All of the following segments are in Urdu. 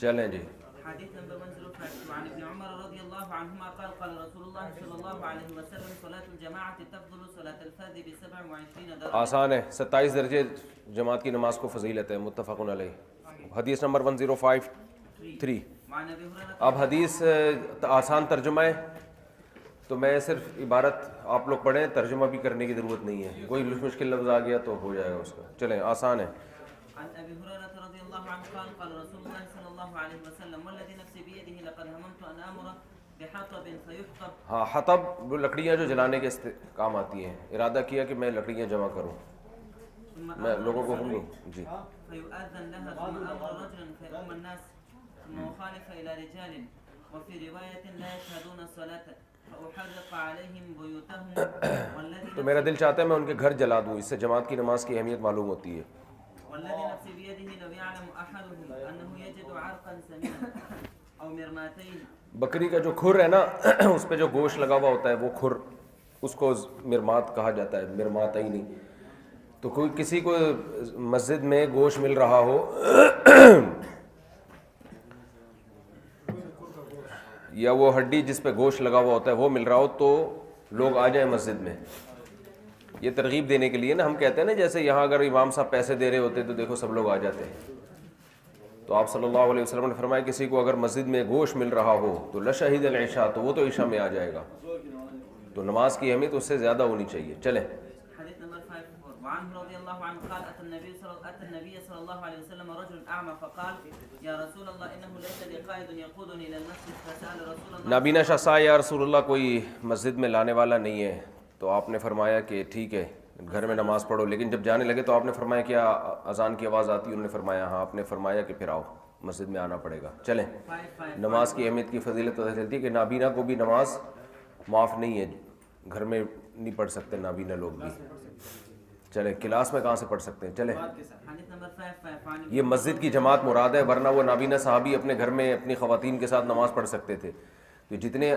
چلیں جی. حديث نمبر 105 وعن ابن عمر رضي الله عنهما قال قال رسول الله صلى الله عليه وسلم صلاة الجماعة تفضل صلاة الفرد ب27 درجة. آسان ہے، 27 درجے جماعت کی نماز کو فضیلت ہے. متفق علیہ. حدیث نمبر 1053. وعن ابي هريرة اب حدیث آسان ترجمہ ہے تو میں صرف عبارت آپ لوگ پڑھیں، ترجمہ بھی کرنے کی ضرورت نہیں ہے. کوئی مشکل لفظ آ گیا تو ہو جائے گا اس کا. چلیں آسان ہے. عن ابي هريرة رضي الله عنه قال قال رسول الله صلى الله عليه وسلم والذي نفسي بيده لقد هممت ان امر بحطب فيحطب. ہاں، حطب وہ لکڑیاں جو جلانے کے کام آتی ہیں. ارادہ کیا کہ میں لکڑیاں جمع کروں، میں لوگوں کو حکم دوں. جی. فيؤذن لها ثم امر رجلا فيؤم الناس ثم خالف الى رجال وفي رواية لا يشهدون الصلاة فأحرق عليهم بيوتهم والذي تو میرا دل چاہتا ہے میں ان کے گھر جلا دوں. اس سے جماعت کی نماز کی اہمیت معلوم ہوتی ہے. والذي نفسي بيده لو يعلم أحدهم أنه يجد عرقا سمينا أو مرماتين. بکری کا جو کھر ہے نا اس پہ جو گوشت لگا ہوا ہوتا ہے وہ کھر، اس کو مرمات کہا جاتا ہے، مرمات ہی نہیں. تو کوئی کسی کو مسجد میں گوشت مل رہا ہو یا وہ ہڈی جس پہ گوشت لگا ہوا ہوتا ہے وہ مل رہا ہو تو لوگ آ جائیں مسجد میں. یہ ترغیب دینے کے لیے نا، ہم کہتے ہیں نا جیسے یہاں اگر امام صاحب پیسے دے رہے ہوتے تو دیکھو سب لوگ آ جاتے ہیں. تو آپ صلی اللہ علیہ وسلم نے فرمایا کسی کو اگر مسجد میں گوشت مل رہا ہو تو لشہید العشاء، تو وہ تو عشاء میں آ جائے گا. تو نماز کی اہمیت اس سے زیادہ ہونی چاہیے. چلیں. حديث نمبر 54 وعنه رضي الله عنه قال أتى النبي صلى الله عليه وسلم رجل أعمى فقال يا رسول الله إنه ليس لي قائد يقودني إلى المسجد فسأل رسول الله. نابینا شخص آیا، یا رسول اللہ کوئی مسجد میں لانے والا نہیں ہے. تو آپ نے فرمایا کہ ٹھیک ہے گھر میں نماز پڑھو. لیکن جب جانے لگے تو آپ نے فرمایا کیا اذان کی آواز آتی ہے؟ انہوں نے فرمایا ہاں. آپ نے فرمایا کہ پھر آؤ مسجد میں آنا پڑے گا. چلیں. نماز کی اہمیت کی فضیلت پتہ چلتی ہے کہ نابینا کو بھی نماز معاف نہیں ہے، گھر میں نہیں پڑھ سکتے نابینا لوگ بھی. چلیں کلاس میں کہاں سے پڑھ سکتے ہیں. چلیں. حديث نمبر 55 یہ مسجد کی جماعت مراد ہے، ورنہ وہ نابینا صحابی اپنے گھر میں اپنی خواتین کے ساتھ نماز پڑھ سکتے تھے. تو جتنے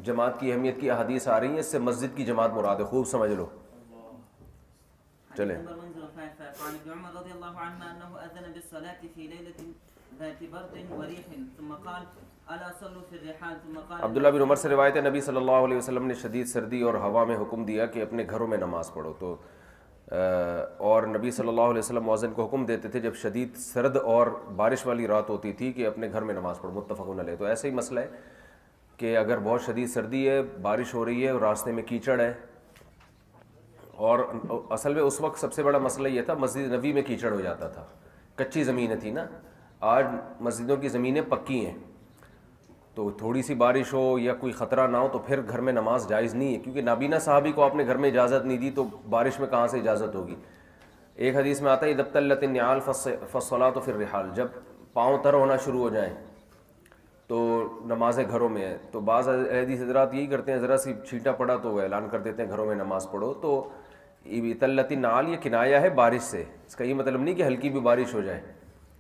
جماعت کی اہمیت کی احادیث آ رہی ہیں اس سے مسجد کی جماعت مراد ہے. خوب سمجھ لو. چلیں. نمبر 105 وعن ابن عمر رضي الله عنهما أنه أذن بالصلاة في ليلة ذات برد وريح ثم قال ألا صلوا في الرحال ثم قال. عبداللہ بن عمر سے روایت ہے نبی صلی اللہ علیہ وسلم نے شدید سردی اور ہوا میں حکم دیا کہ اپنے گھروں میں نماز پڑھو. تو اور نبی صلی اللہ علیہ وسلم مؤذن کو حکم دیتے تھے جب شدید سرد اور بارش والی رات ہوتی تھی کہ اپنے گھر میں نماز پڑھو. متفق علیہ. تو ایسا ہی مسئلہ ہے کہ اگر بہت شدید سردی ہے، بارش ہو رہی ہے اور راستے میں کیچڑ ہے، اور اصل میں اس وقت سب سے بڑا مسئلہ یہ تھا مسجد نبی میں کیچڑ ہو جاتا تھا، کچی زمینیں تھی نا. آج مسجدوں کی زمینیں پکی ہیں تو تھوڑی سی بارش ہو یا کوئی خطرہ نہ ہو تو پھر گھر میں نماز جائز نہیں ہے، کیونکہ نابینا صحابی کو آپ نے گھر میں اجازت نہیں دی تو بارش میں کہاں سے اجازت ہوگی. ایک حدیث میں آتا ہے اذا ابتلت النعال فالصلاة فی الرحال، جب پاؤں تر ہونا شروع ہو جائیں تو نمازیں گھروں میں ہیں. تو بعض حدیث حضرات یہی کرتے ہیں، ذرا سی چھینٹا پڑا تو وہ اعلان کر دیتے ہیں گھروں میں نماز پڑھو. تو ابتلت النعال یہ کنایا ہے بارش سے، اس کا یہ مطلب نہیں کہ ہلکی بھی بارش ہو جائے،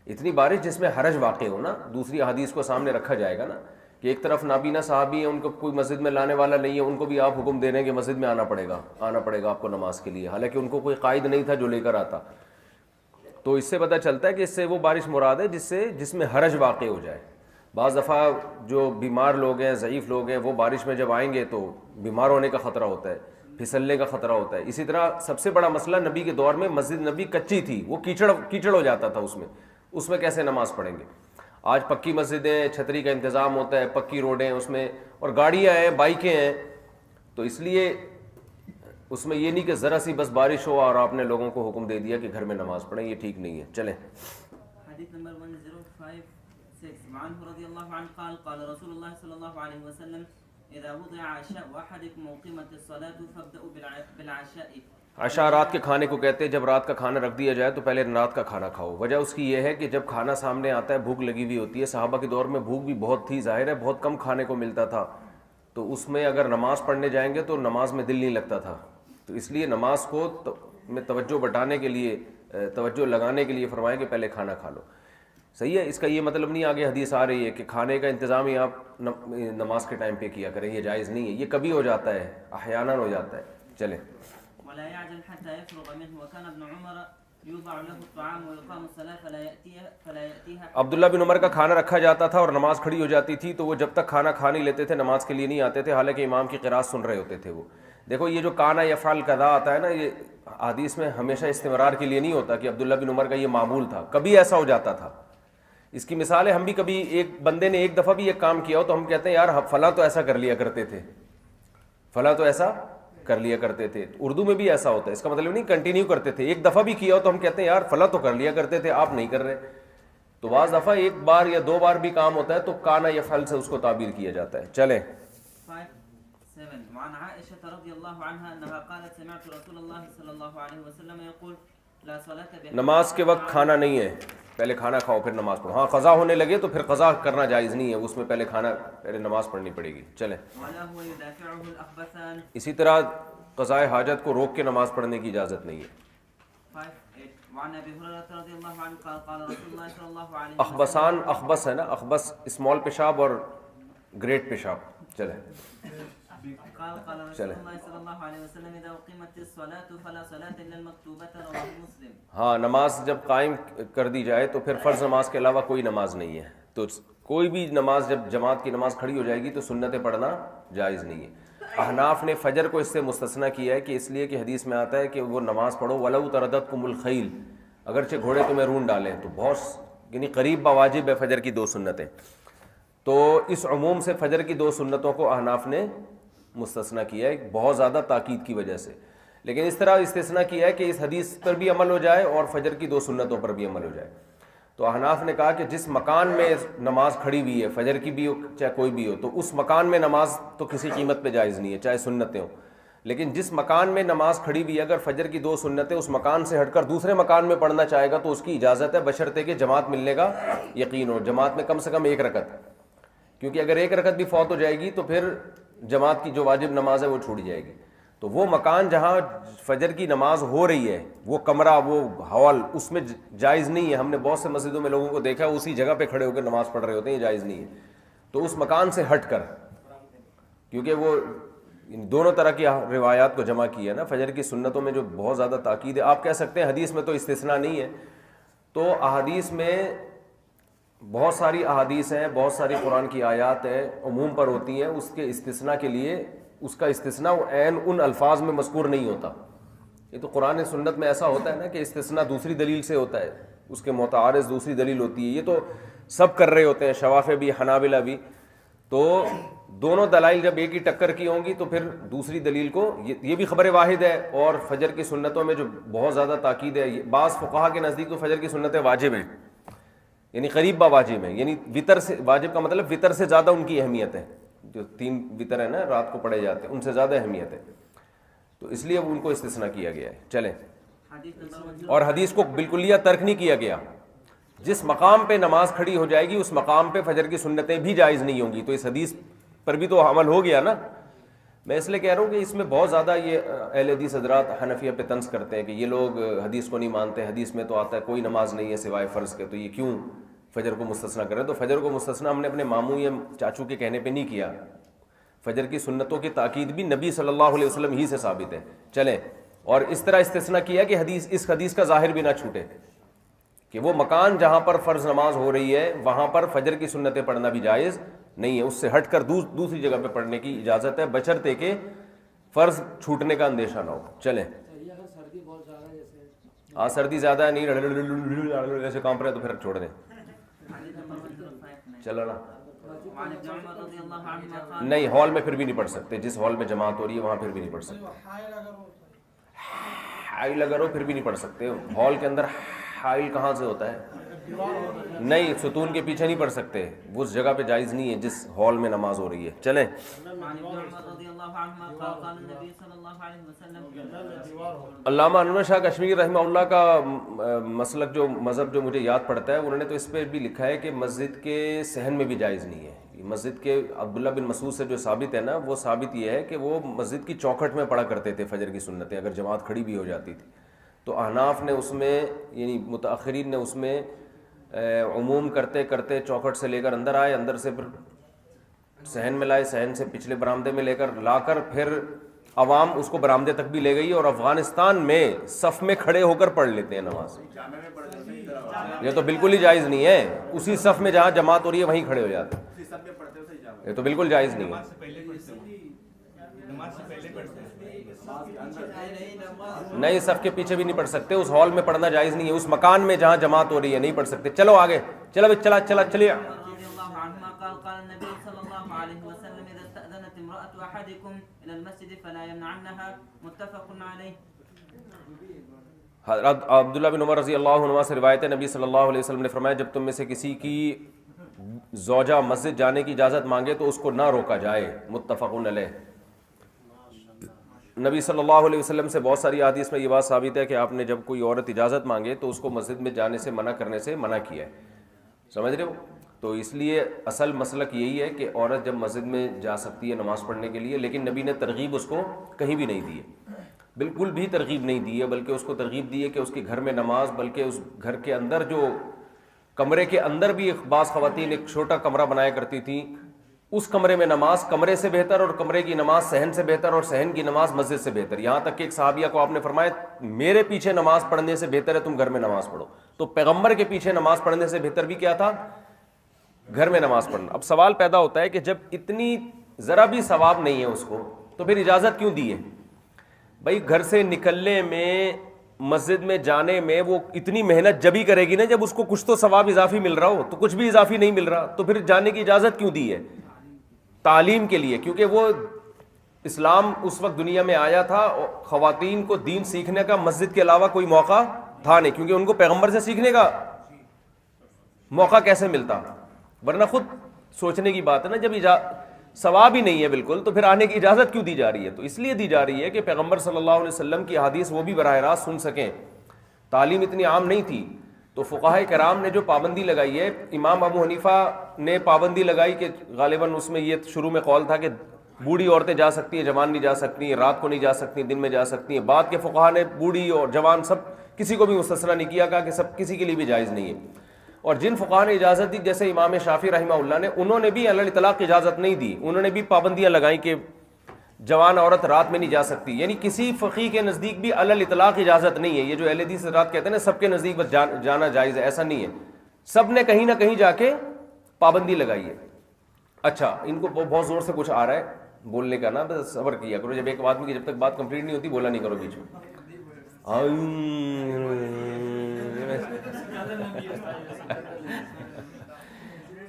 اتنی بارش جس میں حرج واقع ہو نا. دوسری حدیث کو سامنے رکھا جائے گا نا کہ ایک طرف نابینا صحابی ہیں، ان کو کوئی مسجد میں لانے والا نہیں ہے، ان کو بھی آپ حکم دے رہے ہیں کہ مسجد میں آنا پڑے گا آپ کو نماز کے لیے، حالانکہ ان کو کوئی قائد نہیں تھا جو لے کر آتا. تو اس سے پتہ چلتا ہے کہ اس سے وہ بارش مراد ہے جس میں حرج واقع ہو جائے. بعض دفعہ جو بیمار لوگ ہیں، ضعیف لوگ ہیں، وہ بارش میں جب آئیں گے تو بیمار ہونے کا خطرہ ہوتا ہے، پھسلنے کا خطرہ ہوتا ہے. اسی طرح سب سے بڑا مسئلہ نبی کے دور میں مسجد نبی کچی تھی، وہ کیچڑ ہو جاتا تھا اس میں کیسے نماز پڑھیں گے. آج پکی مسجدیں، چھتری کا انتظام ہوتا ہے، پکی روڈیں اس میں، اور گاڑیاں ہیں، بائکیں ہیں، تو اس لیے اس میں یہ نہیں کہ ذرا سی بس بارش ہو اور آپ نے لوگوں کو حکم دے دیا کہ گھر میں نماز پڑھیں، یہ ٹھیک نہیں ہے. چلیں. حديث نمبر 1056 وعنه رضي الله عنه قال قال رسول الله صلى الله عليه وسلم إذا وضع عشاء أحدكم وقيمت الصلاة فابدأوا بالعشاء. عشاء رات کے کھانے کو کہتے ہیں، جب رات کا کھانا رکھ دیا جائے تو پہلے رات کا کھانا کھاؤ. وجہ اس کی یہ ہے کہ جب کھانا سامنے آتا ہے بھوک لگی ہوئی ہوتی ہے. صحابہ کے دور میں بھوک بھی بہت تھی، ظاہر ہے بہت کم کھانے کو ملتا تھا، تو اس میں اگر نماز پڑھنے جائیں گے تو نماز میں دل نہیں لگتا تھا. تو اس لیے نماز کو میں توجہ بٹانے کے لیے، توجہ لگانے کے لیے فرمائیں کہ پہلے کھانا کھا لو. صحیح ہے. اس کا یہ مطلب نہیں آگے حدیث آ رہی ہے کہ کھانے کا انتظام ہی آپ نماز کے ٹائم پہ کیا کریں، یہ جائز نہیں ہے. یہ کبھی ہو جاتا ہے، احیاناً ہو جاتا ہے. چلیں. ولا يعجل حتى يفرغ منه وكان ابن عمر يوضع له الطعام ويقام الصلاة فلا يأتيها عبداللہ بن عمر کا کھانا رکھا جاتا تھا اور نماز کھڑی ہو جاتی تھی تو وہ جب تک کھانا کھا نہیں لیتے تھے نماز کے لیے نہیں آتے تھے، حالانکہ امام کی قراءت سن رہے ہوتے تھے وہ. دیکھو یہ جو کانا یفعل کذا آتا ہے نا، یہ حدیث میں ہمیشہ استمرار کے لیے نہیں ہوتا کہ عبداللہ بن عمر کا یہ معمول تھا، کبھی ایسا ہو جاتا تھا. اس کی مثال ہے ہم بھی کبھی ایک بندے نے ایک دفعہ بھی ایک کام کیا ہو تو ہم کہتے ہیں یار فلاں تو ایسا کر لیا کرتے تھے، فلاں تو ایسا کر لیا کرتے تھے. اردو میں بھی ایسا ہوتا ہے، اس کا مطلب نہیں کنٹینیو کرتے تھے، ایک دفعہ بھی کیا ہو تو ہم کہتے ہیں یار فلاں تو کر لیا کرتے تھے آپ نہیں کر رہے. تو بعض دفعہ ایک بار یا دو بار بھی کام ہوتا ہے تو کانا یفعل سے اس کو تعبیر کیا جاتا ہے. چلیں 5-7 وعن عائشة رضي الله عنها أنها قالت سمعت رسول الله صلى الله عليه وسلم يقول لا صلاة بحضر نماز کے وقت کھانا نہیں ہے، پہلے کھانا کھاؤ پھر نماز پڑھو. ہاں قضا ہونے لگے تو پھر قضا کرنا جائز نہیں ہے، اس میں پہلے کھانا پہلے نماز پڑھنی پڑے گی. چلیں ولا هو يدافعه الأخبثان. اسی طرح قضاء حاجت کو روک کے نماز پڑھنے کی اجازت نہیں ہے. 5-8 وعن أبي هريرة رضي الله عنه قال قال رسول الله صلى الله عليه وسلم اخبثان، اخبث ہے نا، اخبث اسمال پیشاب اور گریٹ پیشاب. چلیں قال قال رسول الله صلى الله عليه وسلم إذا أقيمت الصلاة فلا صلاة إلا المكتوبة رواه مسلم. ہاں نماز جب قائم کر دی جائے تو پھر فرض نماز کے علاوہ کوئی نماز نہیں ہے. تو کوئی بھی نماز جب جماعت کی نماز کھڑی ہو جائے گی تو سنتیں پڑھنا جائز نہیں ہے. احناف نے فجر کو اس سے مستثنیٰ کیا ہے کہ اس لیے کہ حدیث میں آتا ہے کہ وہ نماز پڑھو وَلَوْ تَرَدَتْكُمُ الْخَيْلُ، اگرچہ گھوڑے تمہیں رون ڈالیں. تو بہت یعنی قریب بواجب ہے فجر کی 2 سنتیں. تو اس عموم سے فجر کی 2 سنتوں کو احناف نے مستثنیٰ کیا ہے بہت زیادہ تاکید کی وجہ سے. لیکن اس طرح استثناء کیا ہے کہ اس حدیث پر بھی عمل ہو جائے اور فجر کی 2 سنتوں پر بھی عمل ہو جائے. تو احناف نے کہا کہ جس مکان میں نماز کھڑی ہوئی ہے، فجر کی بھی ہو چاہے کوئی بھی ہو، تو اس مکان میں نماز تو کسی قیمت پہ جائز نہیں ہے چاہے سنتیں ہوں. لیکن جس مکان میں نماز کھڑی ہوئی ہے اگر فجر کی 2 سنتیں اس مکان سے ہٹ کر دوسرے مکان میں پڑھنا چاہے گا تو اس کی اجازت ہے، بشرطے کہ جماعت ملنے کا یقین ہو، جماعت میں کم سے کم 1 رکعت. کیونکہ اگر 1 رکعت بھی فوت ہو جائے گی تو پھر جماعت کی جو واجب نماز ہے وہ چھوٹ جائے گی. تو وہ مکان جہاں فجر کی نماز ہو رہی ہے، وہ کمرہ، وہ ہال، اس میں جائز نہیں ہے. ہم نے بہت سے مسجدوں میں لوگوں کو دیکھا اسی جگہ پہ کھڑے ہو کر نماز پڑھ رہے ہوتے ہیں، یہ جائز نہیں ہے. تو اس مکان سے ہٹ کر، کیونکہ وہ دونوں طرح کی روایات کو جمع کیا ہے نا، فجر کی سنتوں میں جو بہت زیادہ تاکید ہے. آپ کہہ سکتے ہیں حدیث میں تو استثناء نہیں ہے، تو احادیث میں بہت ساری احادیث ہیں، بہت ساری قرآن کی آیات ہیں عموم پر ہوتی ہیں، اس کے استثناء کے لیے اس کا استثناء عین ان الفاظ میں مذکور نہیں ہوتا. یہ تو قرآن سنت میں ایسا ہوتا ہے نا کہ استثناء دوسری دلیل سے ہوتا ہے، اس کے متعارض دوسری دلیل ہوتی ہے. یہ تو سب کر رہے ہوتے ہیں، شوافع بھی حنابلہ بھی. تو دونوں دلائل جب ایک ہی ٹکر کی ہوں گی تو پھر دوسری دلیل کو یہ بھی خبر واحد ہے. اور فجر کی سنتوں میں جو بہت زیادہ تاکید ہے، بعض فقہا کے نزدیک تو فجر کی سنتیں واجب ہیں، یعنی قریب با واجب ہیں، یعنی وطر سے، واجب کا مطلب وطر سے زیادہ ان کی اہمیت ہے. جو 3 وطر ہیں نا رات کو پڑھے جاتے ہیں ان سے زیادہ اہمیت ہے، تو اس لیے ان کو استثناء کیا گیا ہے. چلیں اور حدیث کو بالکلیہ ترک نہیں کیا گیا. جس مقام پہ نماز کھڑی ہو جائے گی اس مقام پہ فجر کی سنتیں بھی جائز نہیں ہوں گی. تو اس حدیث پر بھی تو عمل ہو گیا نا. میں اس لیے کہہ رہا ہوں کہ اس میں بہت زیادہ یہ اہل حدیث حضرات حنفیہ پہ طنز کرتے ہیں کہ یہ لوگ حدیث کو نہیں مانتے، حدیث میں تو آتا ہے کوئی نماز نہیں ہے سوائے فرض کے، تو یہ کیوں فجر کو مستثنیٰ کریں. تو فجر کو مستثنیٰ ہم نے اپنے ماموں یا چاچو کے کہنے پہ نہیں کیا. فجر کی سنتوں کی تاکید بھی نبی صلی اللہ علیہ وسلم ہی سے ثابت ہے. چلیں اور اس طرح استثناء کیا کہ اس حدیث کا ظاہر بھی نہ چھوٹے کہ وہ مکان جہاں پر فرض نماز ہو رہی ہے وہاں پر فجر کی سنتیں پڑھنا بھی جائز نہیں ہے، اس سے ہٹ کر دوسری جگہ پہ پڑھنے کی اجازت ہے، بشرطے کہ فرض چھوٹنے کا اندیشہ نہ ہو. چلیں ہاں سردی زیادہ ہے نہیں ایسے کام پر ہے تو پھر چھوڑ دیں. چلو نا نہیں ہال میں پھر بھی نہیں پڑھ سکتے، جس ہال میں جماعت ہو رہی ہے وہاں پھر بھی نہیں پڑھ سکتے. حائل اگر ہو پھر بھی نہیں پڑھ سکتے. ہال کے اندر حائل کہاں سے ہوتا ہے؟ نہیں، ستون کے پیچھے نہیں پڑھ سکتے، وہ اس جگہ پہ جائز نہیں ہے جس ہال میں نماز ہو رہی ہے. چلیں علامہ انور شاہ کشمیری رحمہ اللہ کا مسلک جو مذہب جو مجھے یاد پڑتا ہے، انہوں نے تو اس پہ بھی لکھا ہے کہ مسجد کے صحن میں بھی جائز نہیں ہے. مسجد کے عبداللہ بن مسعود سے جو ثابت ہے نا، وہ ثابت یہ ہے کہ وہ مسجد کی چوکھٹ میں پڑھا کرتے تھے فجر کی سنتیں اگر جماعت کھڑی بھی ہو جاتی تھی. تو احناف نے اس میں یعنی متأخرین نے اس میں عموم کرتے کرتے چوکھٹ سے لے کر اندر آئے، اندر سے پھر صحن میں لائے، صحن سے پچھلے برآمدے میں لے کر لا کر پھر عوام اس کو برآمدے تک بھی لے گئی اور افغانستان میں صف میں کھڑے ہو کر پڑھ لیتے ہیں نماز. یہ تو بالکل ہی جائز نہیں ہے. اسی صف میں جہاں جماعت ہو رہی ہے وہیں کھڑے ہو جاتے ہیں. یہ تو بالکل جائز نہیں ہے. نہیں, صف کے پیچھے بھی نہیں پڑھ سکتے. اس ہال میں پڑھنا جائز نہیں ہے. اس مکان میں جہاں جماعت ہو رہی ہے نہیں پڑھ سکتے. چلو آگے, چلو چلیے. قال النبي صلى الله عليه وسلم إذا استأذنت امرأة أحدكم إلى المسجد فلا يمنعنها متفق عليه. حضرت عبداللہ بن عمر رضی اللہ عنہ سے روایت ہے, نبی صلی اللہ علیہ وسلم نے فرمایا جب تم میں سے کسی کی زوجہ مسجد جانے کی اجازت مانگے تو اس کو نہ روکا جائے. متفق علیہ. نبی صلی اللہ علیہ وسلم سے بہت ساری احادیث میں یہ بات ثابت ہے کہ آپ نے جب کوئی عورت اجازت مانگے تو اس کو مسجد میں جانے سے منع کرنے سے منع کیا ہے. سمجھ رہے ہو؟ تو اس لیے اصل مسلک یہی ہے کہ عورت جب مسجد میں جا سکتی ہے نماز پڑھنے کے لیے, لیکن نبی نے ترغیب اس کو کہیں بھی نہیں دی ہے, بالکل بھی ترغیب نہیں دی ہے, بلکہ اس کو ترغیب دی ہے کہ اس کے گھر میں نماز, بلکہ اس گھر کے اندر جو کمرے کے اندر بھی بعض خواتین ایک چھوٹا کمرہ بنایا کرتی تھیں, اس کمرے میں نماز کمرے سے بہتر, اور کمرے کی نماز صحن سے بہتر, اور صحن کی نماز مسجد سے بہتر. یہاں تک کہ ایک صحابیہ کو آپ نے فرمایا میرے پیچھے نماز پڑھنے سے بہتر ہے تم گھر میں نماز پڑھو. تو پیغمبر کے پیچھے نماز پڑھنے سے بہتر بھی کیا تھا؟ گھر میں نماز پڑھنا. اب سوال پیدا ہوتا ہے کہ جب اتنی ذرا بھی ثواب نہیں ہے اس کو تو پھر اجازت کیوں دی ہے؟ بھائی گھر سے نکلنے میں, مسجد میں جانے میں وہ اتنی محنت جب ہی کرے گی نا جب اس کو کچھ تو ثواب اضافی مل رہا ہو, تو کچھ بھی اضافی نہیں مل رہا, تو پھر جانے کی اجازت کیوں دی ہے؟ تعلیم کے لیے, کیونکہ وہ اسلام اس وقت دنیا میں آیا تھا اور خواتین کو دین سیکھنے کا مسجد کے علاوہ کوئی موقع تھا نہیں, کیونکہ ان کو پیغمبر سے سیکھنے کا موقع کیسے ملتا؟ ورنہ خود سوچنے کی بات ہے نا, جب ثواب ہی نہیں ہے بالکل تو پھر آنے کی اجازت کیوں دی جا رہی ہے؟ تو اس لیے دی جا رہی ہے کہ پیغمبر صلی اللہ علیہ وسلم کی حدیث وہ بھی براہ راست سن سکیں. تعلیم اتنی عام نہیں تھی, تو فقہائے کرام نے جو پابندی لگائی ہے, امام ابو حنیفہ نے پابندی لگائی کہ غالباً اس میں یہ شروع میں قول تھا کہ بوڑھی عورتیں جا سکتی ہیں, جوان نہیں جا سکتی, رات کو نہیں جا سکتی, دن میں جا سکتی ہیں. بعد کے فقہا نے بوڑھی اور جوان سب کسی کو بھی مستثنیٰ نہیں کیا, کہا کہ سب کسی کے لیے بھی جائز نہیں ہے. اور جن فقہا نے اجازت دی جیسے امام شافعی رحمہ اللہ نے, انہوں نے بھی علی الاطلاق اجازت نہیں دی, انہوں نے بھی پابندیاں لگائیں کہ جوان عورت رات میں نہیں جا سکتی. یعنی کسی فقیہ کے نزدیک بھی علی الاطلاق اجازت نہیں ہے. یہ جو اہل حدیث رات کہتے ہیں نا سب کے نزدیک بس جانا جائز ہے, ایسا نہیں ہے. سب نے کہیں نہ کہیں جا کے پابندی لگائی ہے. اچھا, ان کو بہت زور سے کچھ آ رہا ہے بولنے کا نا, بس صبر کیا کرو. جب ایک آدمی کی جب تک بات کمپلیٹ نہیں ہوتی بولا نہیں کرو بیچ میں.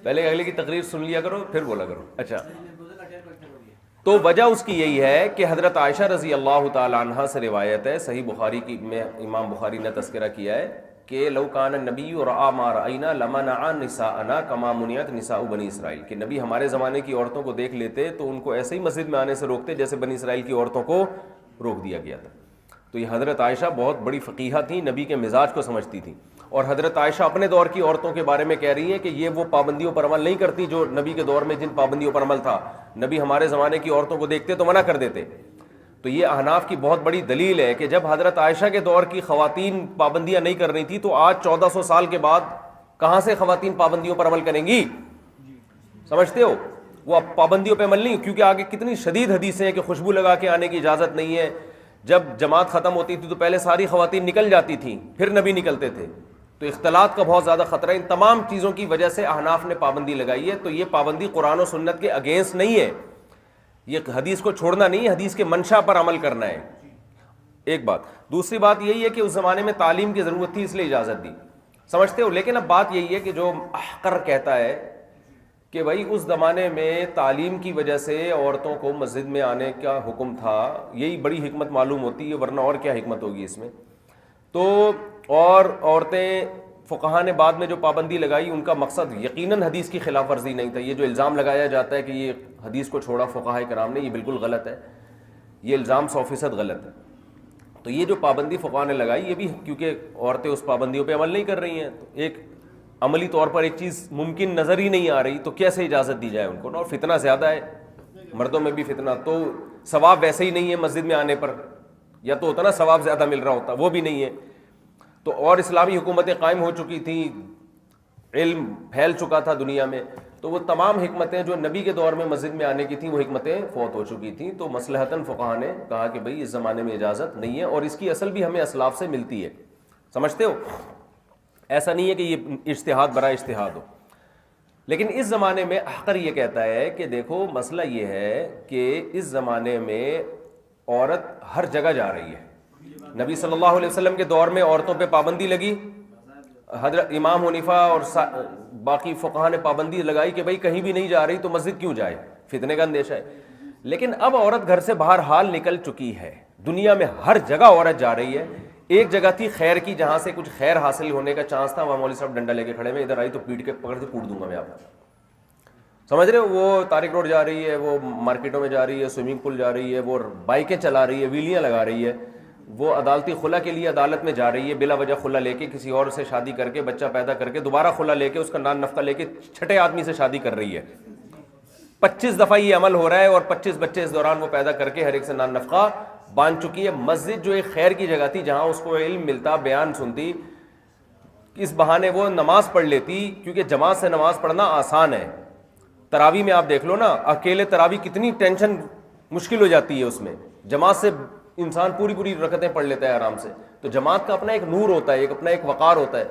پہلے اگلے کی تقریر سن لیا کرو پھر بولا کرو. اچھا, تو وجہ اس کی یہی ہے کہ حضرت عائشہ رضی اللہ تعالی عنہا سے روایت ہے, صحیح بخاری کی میں امام بخاری نے تذکرہ کیا ہے کہ لو کان النبی رأى ما رأینا لمنع نساءنا کما منعت نساء بنی اسرائیل, کہ نبی ہمارے زمانے کی عورتوں کو دیکھ لیتے تو ان کو ایسے ہی مسجد میں آنے سے روکتے جیسے بنی اسرائیل کی عورتوں کو روک دیا گیا تھا. تو یہ حضرت عائشہ بہت بڑی فقیہہ تھیں, نبی کے مزاج کو سمجھتی تھیں. اور حضرت عائشہ اپنے دور کی عورتوں کے بارے میں کہہ رہی ہیں کہ یہ وہ پابندیوں پر عمل نہیں کرتی جو نبی کے دور میں جن پابندیوں پر عمل تھا. نبی ہمارے زمانے کی عورتوں کو دیکھتے تو منع کر دیتے. تو یہ احناف کی بہت بڑی دلیل ہے کہ جب حضرت عائشہ کے دور کی خواتین پابندیاں نہیں کر رہی تھی تو آج 1400 سال کے بعد کہاں سے خواتین پابندیوں پر عمل کریں گی؟ سمجھتے ہو؟ وہ اب پابندیوں پہ عمل نہیں, کیونکہ آگے کتنی شدید حدیثیں ہیں کہ خوشبو لگا کے آنے کی اجازت نہیں ہے. جب جماعت ختم ہوتی تھی تو پہلے ساری خواتین نکل جاتی تھیں, پھر نبی نکلتے تھے. تو اختلاط کا بہت زیادہ خطرہ ہے. ان تمام چیزوں کی وجہ سے احناف نے پابندی لگائی ہے. تو یہ پابندی قرآن و سنت کے اگینسٹ نہیں ہے, یہ حدیث کو چھوڑنا نہیں ہے, حدیث کے منشا پر عمل کرنا ہے. ایک بات. دوسری بات یہی ہے کہ اس زمانے میں تعلیم کی ضرورت تھی اس لیے اجازت دی, سمجھتے ہو. لیکن اب بات یہی ہے کہ جو احقر کہتا ہے کہ بھائی اس زمانے میں تعلیم کی وجہ سے عورتوں کو مسجد میں آنے کا حکم تھا, یہی بڑی حکمت معلوم ہوتی ہے, ورنہ اور کیا حکمت ہوگی اس میں. تو اور عورتیں فقہا نے بعد میں جو پابندی لگائی ان کا مقصد یقیناً حدیث کی خلاف ورزی نہیں تھا. یہ جو الزام لگایا جاتا ہے کہ یہ حدیث کو چھوڑا فقہائے کرام نے, یہ بالکل غلط ہے, یہ الزام 100% غلط ہے. تو یہ جو پابندی فقہا نے لگائی یہ بھی کیونکہ عورتیں اس پابندیوں پہ عمل نہیں کر رہی ہیں, تو ایک عملی طور پر ایک چیز ممکن نظر ہی نہیں آ رہی, تو کیسے اجازت دی جائے ان کو. اور فتنہ زیادہ ہے, مردوں میں بھی فتنہ, تو ثواب ویسے ہی نہیں ہے مسجد میں آنے پر, یا تو ہوتا نا ثواب زیادہ مل رہا ہوتا, وہ بھی نہیں ہے. تو اور اسلامی حکومتیں قائم ہو چکی تھیں, علم پھیل چکا تھا دنیا میں, تو وہ تمام حکمتیں جو نبی کے دور میں مسجد میں آنے کی تھیں وہ حکمتیں فوت ہو چکی تھیں. تو مصلحتاً فقہا نے کہا کہ بھئی اس زمانے میں اجازت نہیں ہے, اور اس کی اصل بھی ہمیں اسلاف سے ملتی ہے. سمجھتے ہو, ایسا نہیں ہے کہ یہ اجتہاد برائے اجتہاد ہو. لیکن اس زمانے میں احقر یہ کہتا ہے کہ دیکھو مسئلہ یہ ہے کہ اس زمانے میں عورت ہر جگہ جا رہی ہے. نبی صلی اللہ علیہ وسلم کے دور میں عورتوں پہ پابندی لگی, حضرت امام حنیفہ اور باقی فقہا نے پابندی لگائی کہ بھئی کہیں بھی نہیں جا رہی تو مسجد کیوں جائے, فتنے کا اندیشہ ہے. لیکن اب عورت گھر سے باہر حال نکل چکی ہے, دنیا میں ہر جگہ عورت جا رہی ہے. ایک جگہ تھی خیر کی جہاں سے کچھ خیر حاصل ہونے کا چانس تھا, وہاں مولوی صاحب ڈنڈا لے کے کھڑے ہوئے, ادھر آئی تو پیٹ کے پکڑ کے کوٹ دوں گا میں آپ کو. سمجھ رہے ہو, وہ طارق روڈ جا رہی ہے, وہ مارکیٹوں میں جا رہی ہے, سوئمنگ پول جا رہی ہے, وہ بائکیں چلا رہی ہے, ویلیاں لگا رہی ہے, وہ عدالتی خلا کے لیے عدالت میں جا رہی ہے, بلا وجہ خلا لے کے کسی اور سے شادی کر کے بچہ پیدا کر کے دوبارہ خلا لے کے اس کا نان نفقہ لے کے چھٹے آدمی سے شادی کر رہی ہے. 25 دفعہ یہ عمل ہو رہا ہے اور 25 بچے اس دوران وہ پیدا کر کے ہر ایک سے نان نفقہ باندھ چکی ہے. مسجد جو ایک خیر کی جگہ تھی جہاں اس کو علم ملتا, بیان سنتی, اس بہانے وہ نماز پڑھ لیتی, کیونکہ جماعت سے نماز پڑھنا آسان ہے. تراویح میں آپ دیکھ لو نا, اکیلے تراویح کتنی ٹینشن مشکل ہو جاتی ہے, اس میں جماعت سے انسان پوری رکعتیں پڑھ لیتا ہے آرام سے. تو جماعت کا اپنا ایک نور ہوتا ہے, ایک اپنا ایک وقار ہوتا ہے.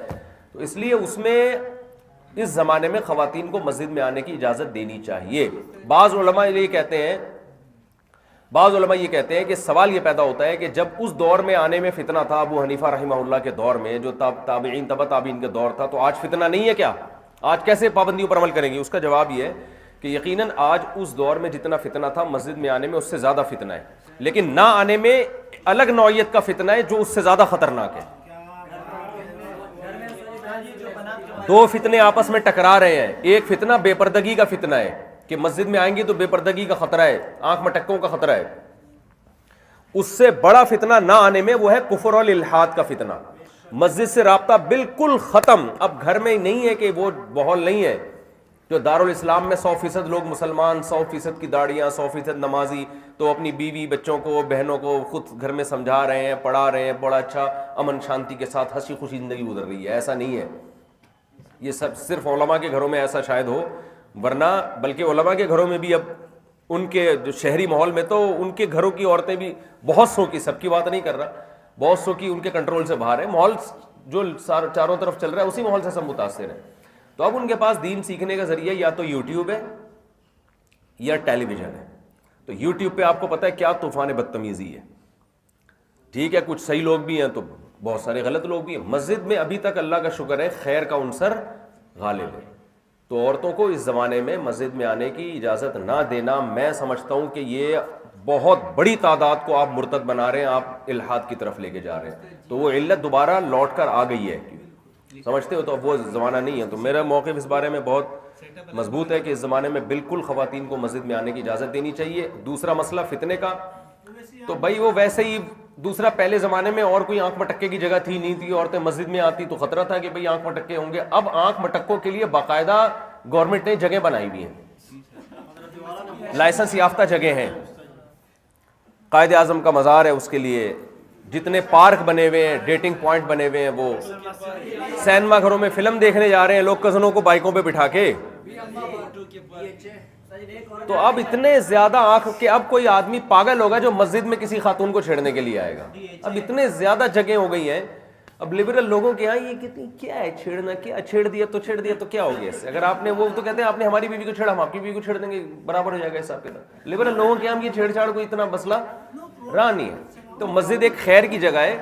تو اس لیے اس میں اس زمانے میں خواتین کو مسجد میں آنے کی اجازت دینی چاہیے. بعض علماء یہ کہتے ہیں کہ سوال یہ پیدا ہوتا ہے کہ جب اس دور میں آنے میں فتنہ تھا, ابو حنیفہ رحمہ اللہ کے دور میں, جو تابعین تبع تابعین کے دور تھا, تو آج فتنہ نہیں ہے کیا؟ آج کیسے پابندیوں پر عمل کریں گے؟ اس کا جواب یہ ہے کہ یقیناً آج اس دور میں جتنا فتنہ تھا مسجد میں آنے میں اس سے زیادہ فتنہ ہے, لیکن نہ آنے میں الگ نوعیت کا فتنہ ہے جو اس سے زیادہ خطرناک ہے. دو فتنے آپس میں ٹکرا رہے ہیں. ایک فتنہ بے پردگی کا فتنہ ہے کہ مسجد میں آئیں گی تو بے پردگی کا خطرہ ہے, آنکھ مٹکوں کا خطرہ ہے. اس سے بڑا فتنہ نہ آنے میں وہ ہے کفر اور الحاد کا فتنہ. مسجد سے رابطہ بالکل ختم. اب گھر میں نہیں ہے کہ وہ ماحول نہیں ہے جو دارالاسلام میں 100% لوگ مسلمان, 100% کی داڑیاں, 100% نمازی, تو اپنی بیوی بچوں کو بہنوں کو خود گھر میں سمجھا رہے ہیں, پڑھا رہے ہیں, بڑا اچھا امن شانتی کے ساتھ ہنسی خوشی زندگی گزر رہی ہے. ایسا نہیں ہے. یہ سب صرف علماء کے گھروں میں ایسا شاید ہو, ورنہ بلکہ علماء کے گھروں میں بھی اب ان کے جو شہری ماحول میں تو ان کے گھروں کی عورتیں بھی بہت سو کی, سب کی بات نہیں کر رہا, بہت سو کی ان کے کنٹرول سے باہر ہے. ماحول جو چاروں طرف چل رہا ہے اسی ماحول سے سب متاثر ہیں. تو اب ان کے پاس دین سیکھنے کا ذریعہ یا تو یوٹیوب ہے یا ٹیلی ویژن ہے. تو یوٹیوب پہ آپ کو پتہ ہے کیا طوفان بدتمیزی ہے. ٹھیک ہے, کچھ صحیح لوگ بھی ہیں تو بہت سارے غلط لوگ بھی ہیں. مسجد میں ابھی تک اللہ کا شکر ہے خیر کا عنصر غالب ہے. تو عورتوں کو اس زمانے میں مسجد میں آنے کی اجازت نہ دینا, میں سمجھتا ہوں کہ یہ بہت بڑی تعداد کو آپ مرتد بنا رہے ہیں, آپ الحاد کی طرف لے کے جا رہے ہیں. تو وہ علت دوبارہ لوٹ کر آ گئی ہے, سمجھتے ہو. تو اب وہ زمانہ نہیں ہے. تو میرا موقف اس بارے میں بہت مضبوط ہے کہ اس زمانے میں بالکل خواتین کو مسجد میں آنے کی اجازت دینی چاہیے. دوسرا مسئلہ فتنے کا, تو بھائی وہ ویسے ہی دوسرا, پہلے زمانے میں اور کوئی آنکھ مٹکے کی جگہ تھی نہیں تھی, عورتیں مسجد میں آتی تو خطرہ تھا کہ بھئی آنکھ مٹکے ہوں گے. اب آنکھ مٹکوں کے لیے باقاعدہ گورنمنٹ نے جگہ بنائی ہوئی ہیں, لائسنس یافتہ جگہ ہیں, قائد اعظم کا مزار ہے اس کے لیے, جتنے پارک بنے ہوئے ہیں, ڈیٹنگ پوائنٹ بنے ہوئے ہیں, وہ سینما گھروں میں فلم دیکھنے جا رہے ہیں لوگ کزنوں کو بائکوں پہ بٹھا کے. تو اب اتنے زیادہ آنکھ کہ اب کوئی آدمی پاگل ہوگا جو مسجد میں کسی خاتون کو چھیڑنے کے لیے آئے گا. اب اتنے زیادہ جگہیں ہو گئی ہیں. اب لبرل لوگوں کے یہاں یہ کتنی کیا ہے چھیڑنا, کیا چھیڑ دیا تو کیا ہو گیا اس سے. اگر آپ نے وہ تو کہتے ہیں آپ نے ہماری بیوی کو چھیڑا, ہم آپ کی بیوی کو چھیڑ دیں گے, برابر ہو جائے گا حساب کتاب. لبرل لوگوں کے یہاں یہ چھیڑ چھاڑ کو اتنا مسئلہ رہا نہیں ہے. تو مسجد ایک خیر کی جگہ ہے,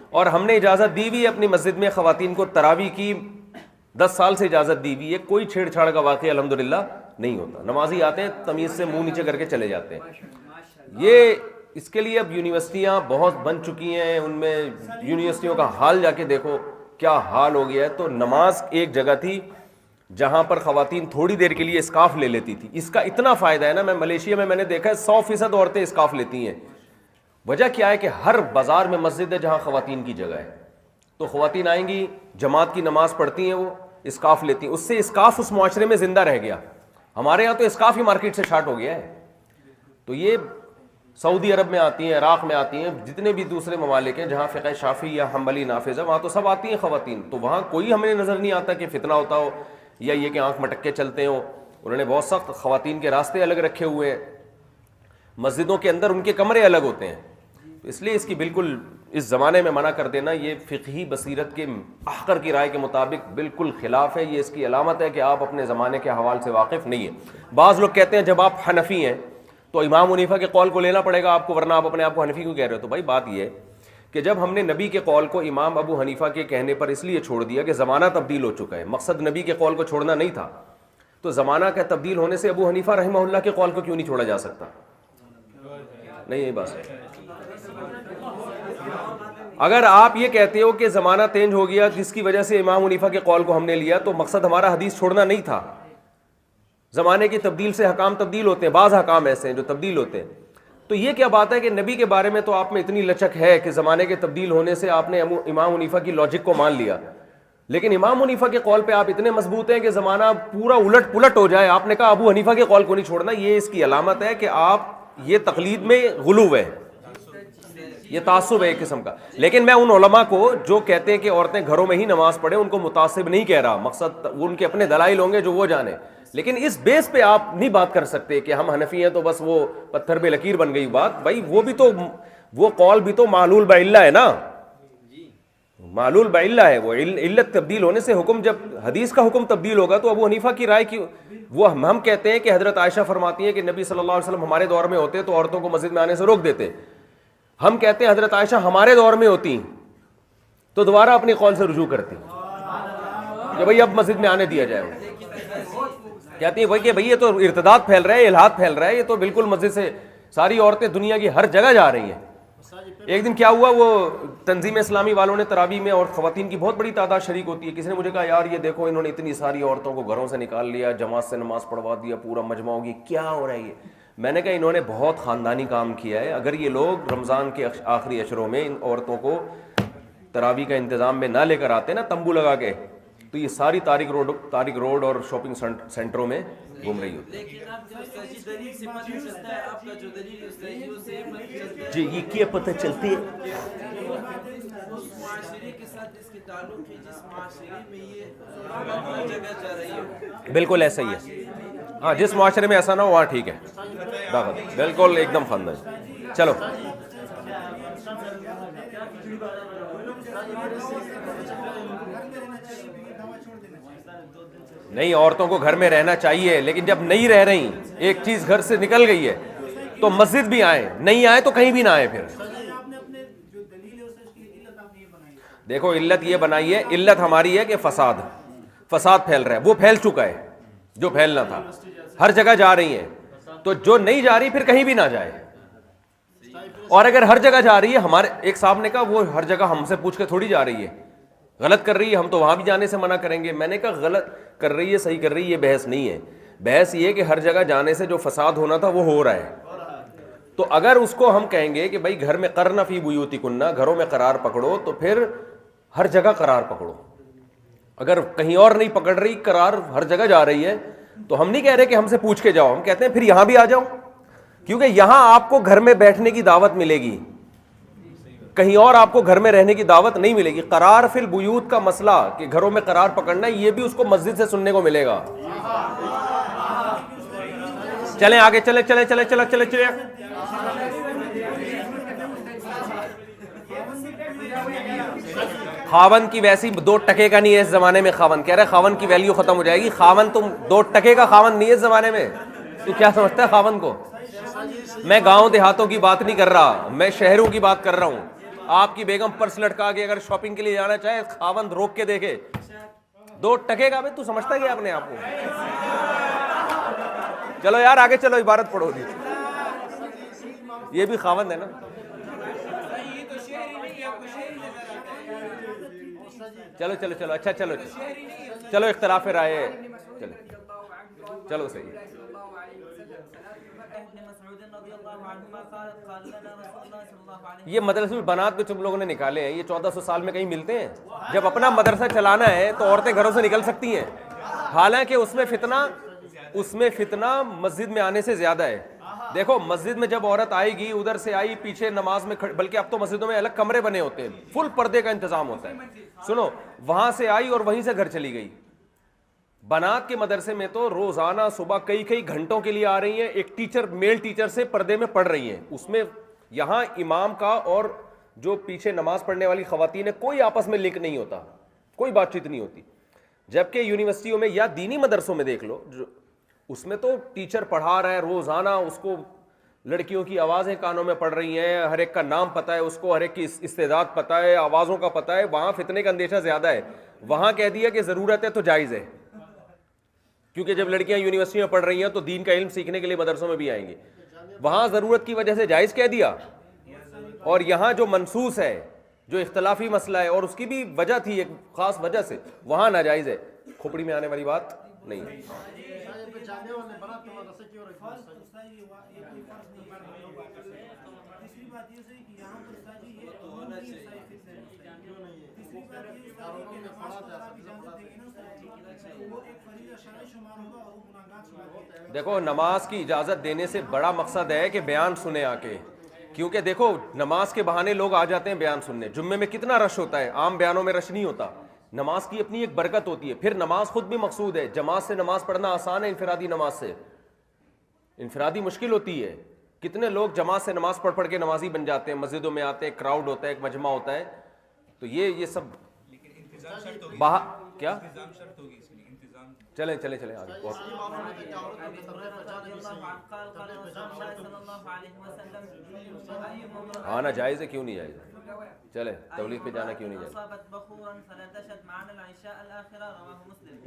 اور ہم نے اجازت دی ہوئی ہے اپنی مسجد میں خواتین کو تراویح کی, 10 سال سے اجازت دی ہوئی ہے. کوئی چھیڑ چھاڑ کا واقعہ الحمدللہ نہیں ہوتا. نمازی آتے ہیں تمیز سے منہ نیچے کر کے چلے جاتے ہیں. یہ اس کے لیے اب یونیورسٹیاں بہت بن چکی ہیں, ان میں یونیورسٹیوں کا حال جا کے دیکھو کیا حال ہو گیا ہے. تو نماز ایک جگہ تھی جہاں پر خواتین تھوڑی دیر کے لیے اسکارف لے لیتی تھی. اس کا اتنا فائدہ ہے نا, میں ملیشیا میں نے دیکھا ہے 100% عورتیں اسکارف لیتی ہیں. وجہ کیا ہے کہ ہر بازار میں مسجد ہے جہاں خواتین کی جگہ ہے. تو خواتین آئیں گی, جماعت کی نماز پڑھتی ہیں, وہ اسکارف لیتی ہیں. اس سے اسکارف اس معاشرے میں زندہ رہ گیا. ہمارے یہاں تو اسکارف ہی مارکیٹ سے شارٹ ہو گیا ہے. تو یہ سعودی عرب میں آتی ہیں, عراق میں آتی ہیں, جتنے بھی دوسرے ممالک ہیں جہاں فقہ شافعی یا حنبلی نافذ ہے وہاں تو سب آتی ہیں خواتین. تو وہاں کوئی ہمیں نظر نہیں آتا کہ فتنہ ہوتا ہو یا یہ کہ آنکھ مٹک کے چلتے ہوں. انہوں نے بہت سخت خواتین کے راستے الگ رکھے ہوئے ہیں, مسجدوں کے اندر ان کے کمرے الگ ہوتے ہیں. اس لیے اس کی بالکل اس زمانے میں منع کر دینا یہ فقہی بصیرت کے احقر کی رائے کے مطابق بالکل خلاف ہے. یہ اس کی علامت ہے کہ آپ اپنے زمانے کے احوال سے واقف نہیں ہیں. بعض لوگ کہتے ہیں جب آپ حنفی ہیں تو امام حنیفہ کے قول کو لینا پڑے گا آپ کو, ورنہ آپ اپنے آپ کو حنفی کیوں کہہ رہے ہو. تو بھائی بات یہ ہے کہ جب ہم نے نبی کے قول کو امام ابو حنیفہ کے کہنے پر اس لیے چھوڑ دیا کہ زمانہ تبدیل ہو چکا ہے, مقصد نبی کے قول کو چھوڑنا نہیں تھا, تو زمانہ کا تبدیل ہونے سے ابو حنیفہ رحمہ اللہ کے قول کو کیوں نہیں چھوڑا جا سکتا؟ نہیں یہی بات ہے. اگر آپ یہ کہتے ہو کہ زمانہ چینج ہو گیا جس کی وجہ سے امام حنیفہ کے قول کو ہم نے لیا, تو مقصد ہمارا حدیث چھوڑنا نہیں تھا. زمانے کی تبدیل سے حکام تبدیل ہوتے ہیں, بعض حکام ایسے ہیں جو تبدیل ہوتے ہیں. تو یہ کیا بات ہے کہ نبی کے بارے میں تو آپ میں اتنی لچک ہے کہ زمانے کے تبدیل ہونے سے آپ نے امام حنیفہ کی لاجک کو مان لیا, لیکن امام حنیفہ کے قول پہ آپ اتنے مضبوط ہیں کہ زمانہ پورا الٹ پلٹ ہو جائے آپ نے کہا ابو حنیفہ کے قول کو نہیں چھوڑنا. یہ اس کی علامت ہے کہ آپ یہ تقلید میں غلو ہے, یہ تعصب ہے ایک قسم کا. لیکن میں ان علماء کو جو کہتے ہیں کہ عورتیں گھروں میں ہی نماز پڑھیں ان کو متعصب نہیں کہہ رہا, مقصد وہ ان کے اپنے دلائل ہوں گے جو وہ جانے, لیکن اس بیس پہ آپ نہیں بات کر سکتے کہ ہم حنفی ہیں تو بس وہ پتھر پہ لکیر بن گئی بات. بھائی وہ بھی تو وہ قول بھی تو معلول بعلہ ہے نا, معلول بعلہ ہے. وہ علت تبدیل ہونے سے حکم, جب حدیث کا حکم تبدیل ہوگا تو ابو حنیفہ کی رائے کی وہ ہم کہتے ہیں کہ حضرت عائشہ فرماتی ہیں کہ نبی صلی اللہ علیہ وسلم ہمارے دور میں ہوتے تو عورتوں کو مسجد میں آنے سے روک دیتے. ہم کہتے ہیں حضرت عائشہ ہمارے دور میں ہوتی تو دوبارہ اپنی قول سے رجوع کرتی کہ بھئی اب مسجد میں آنے دیا جائے. کہتی ہیں بھائی کہ بھئی یہ تو ارتداد پھیل رہا ہے, الحاد پھیل رہا ہے, یہ تو بالکل مسجد سے ساری عورتیں دنیا کی ہر جگہ جا رہی ہیں. ایک دن کیا ہوا, وہ تنظیم اسلامی والوں نے تراویح میں, اور خواتین کی بہت بڑی تعداد شریک ہوتی ہے, کسی نے مجھے کہا یار یہ دیکھو انہوں نے اتنی ساری عورتوں کو گھروں سے نکال لیا, جماعت سے نماز پڑھوا دیا, پورا مجمع ہوگی, کیا ہو رہا ہے یہ. میں نے کہا انہوں نے بہت خاندانی کام کیا ہے. اگر یہ لوگ رمضان کے آخری اشروں میں ان عورتوں کو تراویح کا انتظام میں نہ لے کر آتے نا تمبو لگا کے, تو یہ ساری تاریک روڈ اور شاپنگ سینٹروں میں گھوم رہی ہوتی. جی یہ کیا پتہ چلتی ہے بالکل ایسا ہی ہے. ہاں جس معاشرے میں ایسا نہ ہو وہاں ٹھیک ہے, بالکل ایک دم خاندان. چلو نہیں, عورتوں کو گھر میں رہنا چاہیے, لیکن جب نہیں رہ رہی, ایک چیز گھر سے نکل گئی ہے تو مسجد بھی آئیں, نہیں آئے تو کہیں بھی نہ آئے. پھر دیکھو علت یہ بنائی ہے, علت ہماری ہے کہ فساد پھیل رہا ہے, وہ پھیل چکا ہے جو پھیلنا تھا, ہر جگہ جا رہی ہیں, تو جو نہیں جا رہی پھر کہیں بھی نہ جائے. اور اگر ہر جگہ جا رہی ہے, ہمارے ایک صاحب نے کہا وہ ہر جگہ ہم سے پوچھ کے تھوڑی جا رہی ہے, غلط کر رہی ہے ہم تو وہاں بھی جانے سے منع کریں گے. میں نے کہا غلط کر رہی ہے صحیح کر رہی ہے, یہ بحث نہیں ہے. بحث یہ کہ ہر جگہ جانے سے جو فساد ہونا تھا وہ ہو رہا ہے. تو اگر اس کو ہم کہیں گے کہ بھائی گھر میں قرن فی بیوتکن, گھروں میں قرار پکڑو, تو پھر ہر جگہ قرار پکڑو. اگر کہیں اور نہیں پکڑ رہی, قرار ہر جگہ جا رہی ہے, تو ہم نہیں کہہ رہے کہ ہم سے پوچھ کے جاؤ, ہم کہتے ہیں پھر یہاں بھی آ جاؤ, کیونکہ یہاں آپ کو گھر میں بیٹھنے کی دعوت ملے گی, کہیں اور آپ کو گھر میں رہنے کی دعوت نہیں ملے گی. قرار فی البیوت کا مسئلہ کہ گھروں میں قرار پکڑنا ہے, یہ بھی اس کو مسجد سے سننے کو ملے گا. چلیں آگے, چلے چلے چلے چلے چلے چلے. خاون کی ویسی 2 ٹکے کا نہیں ہے اس زمانے میں. خاون کہہ رہے خاون کی ویلیو ختم ہو جائے گی. خاون تم 2 ٹکے کا خاون نہیں ہے اس زمانے میں. تو کیا سمجھتا ہے خاون کو؟ میں گاؤں دیہاتوں کی بات نہیں کر رہا, میں شہروں کی بات کر رہا ہوں. آپ کی بیگم پرس لٹکا کے اگر شاپنگ کے لیے جانا چاہے, خاون روک کے دیکھے 2 ٹکے کا. تو سمجھتا ہے اپنے آپ کو؟ چلو یار آگے چلو, عبارت پڑھو دی. یہ بھی خاون ہے نا. چلو چلو چلو, اچھا چلو چلو, اختلاف رائے, چلو صحیح ہے. یہ مدرسے بنات جو تم لوگوں نے نکالے ہیں, یہ 1400 سال میں کہیں ملتے ہیں؟ جب اپنا مدرسہ چلانا ہے تو عورتیں گھروں سے نکل سکتی ہیں, حالانکہ اس میں فتنہ مسجد میں آنے سے زیادہ ہے. دیکھو مسجد میں جب عورت آئے گی, ادھر سے آئی پیچھے نماز میں بلکہ اب تو مسجدوں میں الگ کمرے بنے ہوتے ہیں, فل پردے کا انتظام ہوتا ہے. سنو, وہاں سے آئی اور وہیں سے گھر چلی گئی, بنات کے مدرسے میں تو روزانہ صبح کئی کئی گھنٹوں کے لیے آ رہی ہیں, ایک ٹیچر میل ٹیچر سے پردے میں پڑھ رہی ہیں, اس میں یہاں امام کا اور جو پیچھے نماز پڑھنے والی خواتین ہے کوئی آپس میں لنک نہیں ہوتا, کوئی بات چیت نہیں ہوتی. جبکہ یونیورسٹیوں میں یا دینی مدرسوں میں دیکھ لو, جو اس میں تو ٹیچر پڑھا رہا ہے روزانہ, اس کو لڑکیوں کی آوازیں کانوں میں پڑ رہی ہیں, ہر ایک کا نام پتہ ہے اس کو, ہر ایک کی استعداد پتہ ہے, آوازوں کا پتہ ہے. وہاں فتنے کا اندیشہ زیادہ ہے. وہاں کہہ دیا کہ ضرورت ہے تو جائز ہے, کیونکہ جب لڑکیاں یونیورسٹی میں پڑھ رہی ہیں تو دین کا علم سیکھنے کے لیے مدرسوں میں بھی آئیں گی. وہاں ضرورت کی وجہ سے جائز کہہ دیا, اور یہاں جو منسوس ہے, جو اختلافی مسئلہ ہے اور اس کی بھی وجہ تھی ایک خاص وجہ سے, وہاں ناجائز ہے. کھوپڑی میں آنے والی بات نہیں ہے. دیکھو نماز کی اجازت دینے سے بڑا مقصد ہے کہ بیان سنے آ کے, کیونکہ دیکھو نماز کے بہانے لوگ آ جاتے ہیں بیان سننے. جمعے میں کتنا رش ہوتا ہے, عام بیانوں میں رش نہیں ہوتا. نماز کی اپنی ایک برکت ہوتی ہے. پھر نماز خود بھی مقصود ہے. جماعت سے نماز پڑھنا آسان ہے انفرادی نماز سے, انفرادی مشکل ہوتی ہے. کتنے لوگ جماعت سے نماز پڑھ کے نمازی بن جاتے ہیں, مسجدوں میں آتے ہیں, کراؤڈ ہوتا ہے, ایک مجمع ہوتا ہے. تو یہ سب کیا چلیں آگے. ہاں نا جائز ہے, کیوں نہیں جائز ہے. چلیں تبلیغ پہ جانا کیوں نہیں جائز.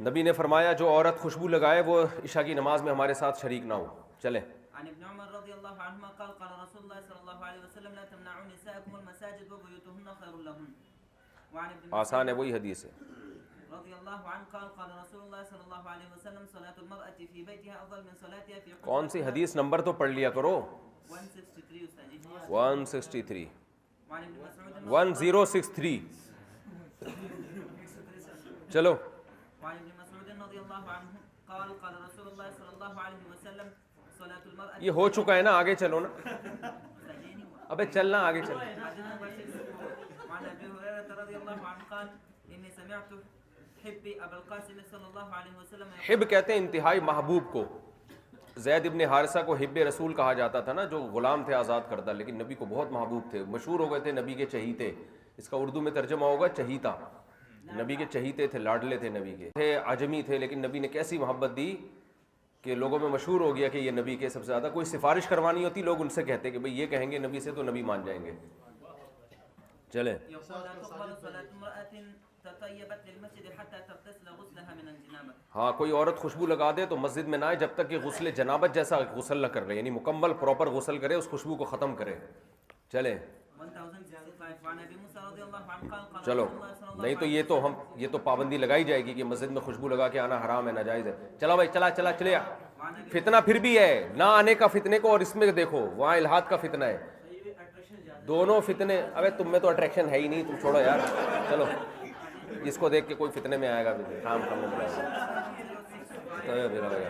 نبی نے فرمایا جو عورت خوشبو لگائے وہ عشاء کی نماز میں ہمارے ساتھ شریک نہ ہو. چلیں. عن ابن عمر رضی اللہ عنہما قال قال رسول اللہ صلی اللہ علیہ وسلم لا تمنعوا نساءكم المساجد وبيوتهن خير لهن. وعن ابن آسان ہے, وہی حدیث ہے. رضی اللہ عنہ قال قال رسول اللہ صلی اللہ علیہ وسلم صلاة المرأة في بيتها افضل من صلاتها في. کون سی حدیث نمبر تو پڑھ لیا کرو. 163 استاذ. 163 وعن ابن مسعود 1063. چلو. وعن ابن مسعود رضی اللہ عنہ قال قال رسول اللہ صلی اللہ علیہ وسلم صلاة المرأة. یہ ہو چکا ہے نا, آگے چلو نا. ابے چلنا آگے چل. وعن ابي هريره رضي الله عنه قال اني سمعت حبي ابا القاسم صلى الله عليه وسلم. حب کہتے ہیں انتہائی محبوب کو. زید ابن حارثہ کو حب رسول کہا جاتا تھا نا, جو غلام تھے آزاد کردہ, لیکن نبی کو بہت محبوب تھے, مشہور ہو گئے تھے نبی کے چہیتے. اس کا اردو میں ترجمہ ہوگا چہیتا. نبی کے چہیتے تھے, لاڈلے تھے نبی کے, تھے عجمی تھے, لیکن نبی نے کیسی محبت دی کہ لوگوں میں مشہور ہو گیا کہ یہ نبی کے سب سے زیادہ. کوئی سفارش کروانی ہوتی لوگ ان سے کہتے کہ بھئی یہ کہیں گے نبی سے تو نبی مان جائیں گے. چلیں. ہاں کوئی عورت خوشبو لگا دے تو مسجد میں نہ آئے جب تک کہ غسل جنابت جیسا غسل نہ کر لے, یعنی مکمل پراپر غسل کرے, اس خوشبو کو ختم کرے. چلیں. چلو نہیں تو یہ تو پابندی لگائی جائے گی کہ مسجد میں خوشبو لگا کے آنا حرام ہے, ناجائز ہے. چلا بھائی چلے. فتنہ پھر بھی ہے, نہ آنے کا فتنے کو, اور اس میں دیکھو وہاں الہاد کا فتنہ ہے. دونوں فتنے. ابے تم میں تو اٹریکشن ہے ہی نہیں, تم چھوڑو یار. چلو اس کو دیکھ کے کوئی فتنے میں آئے گا, کام کرنے لگے گا.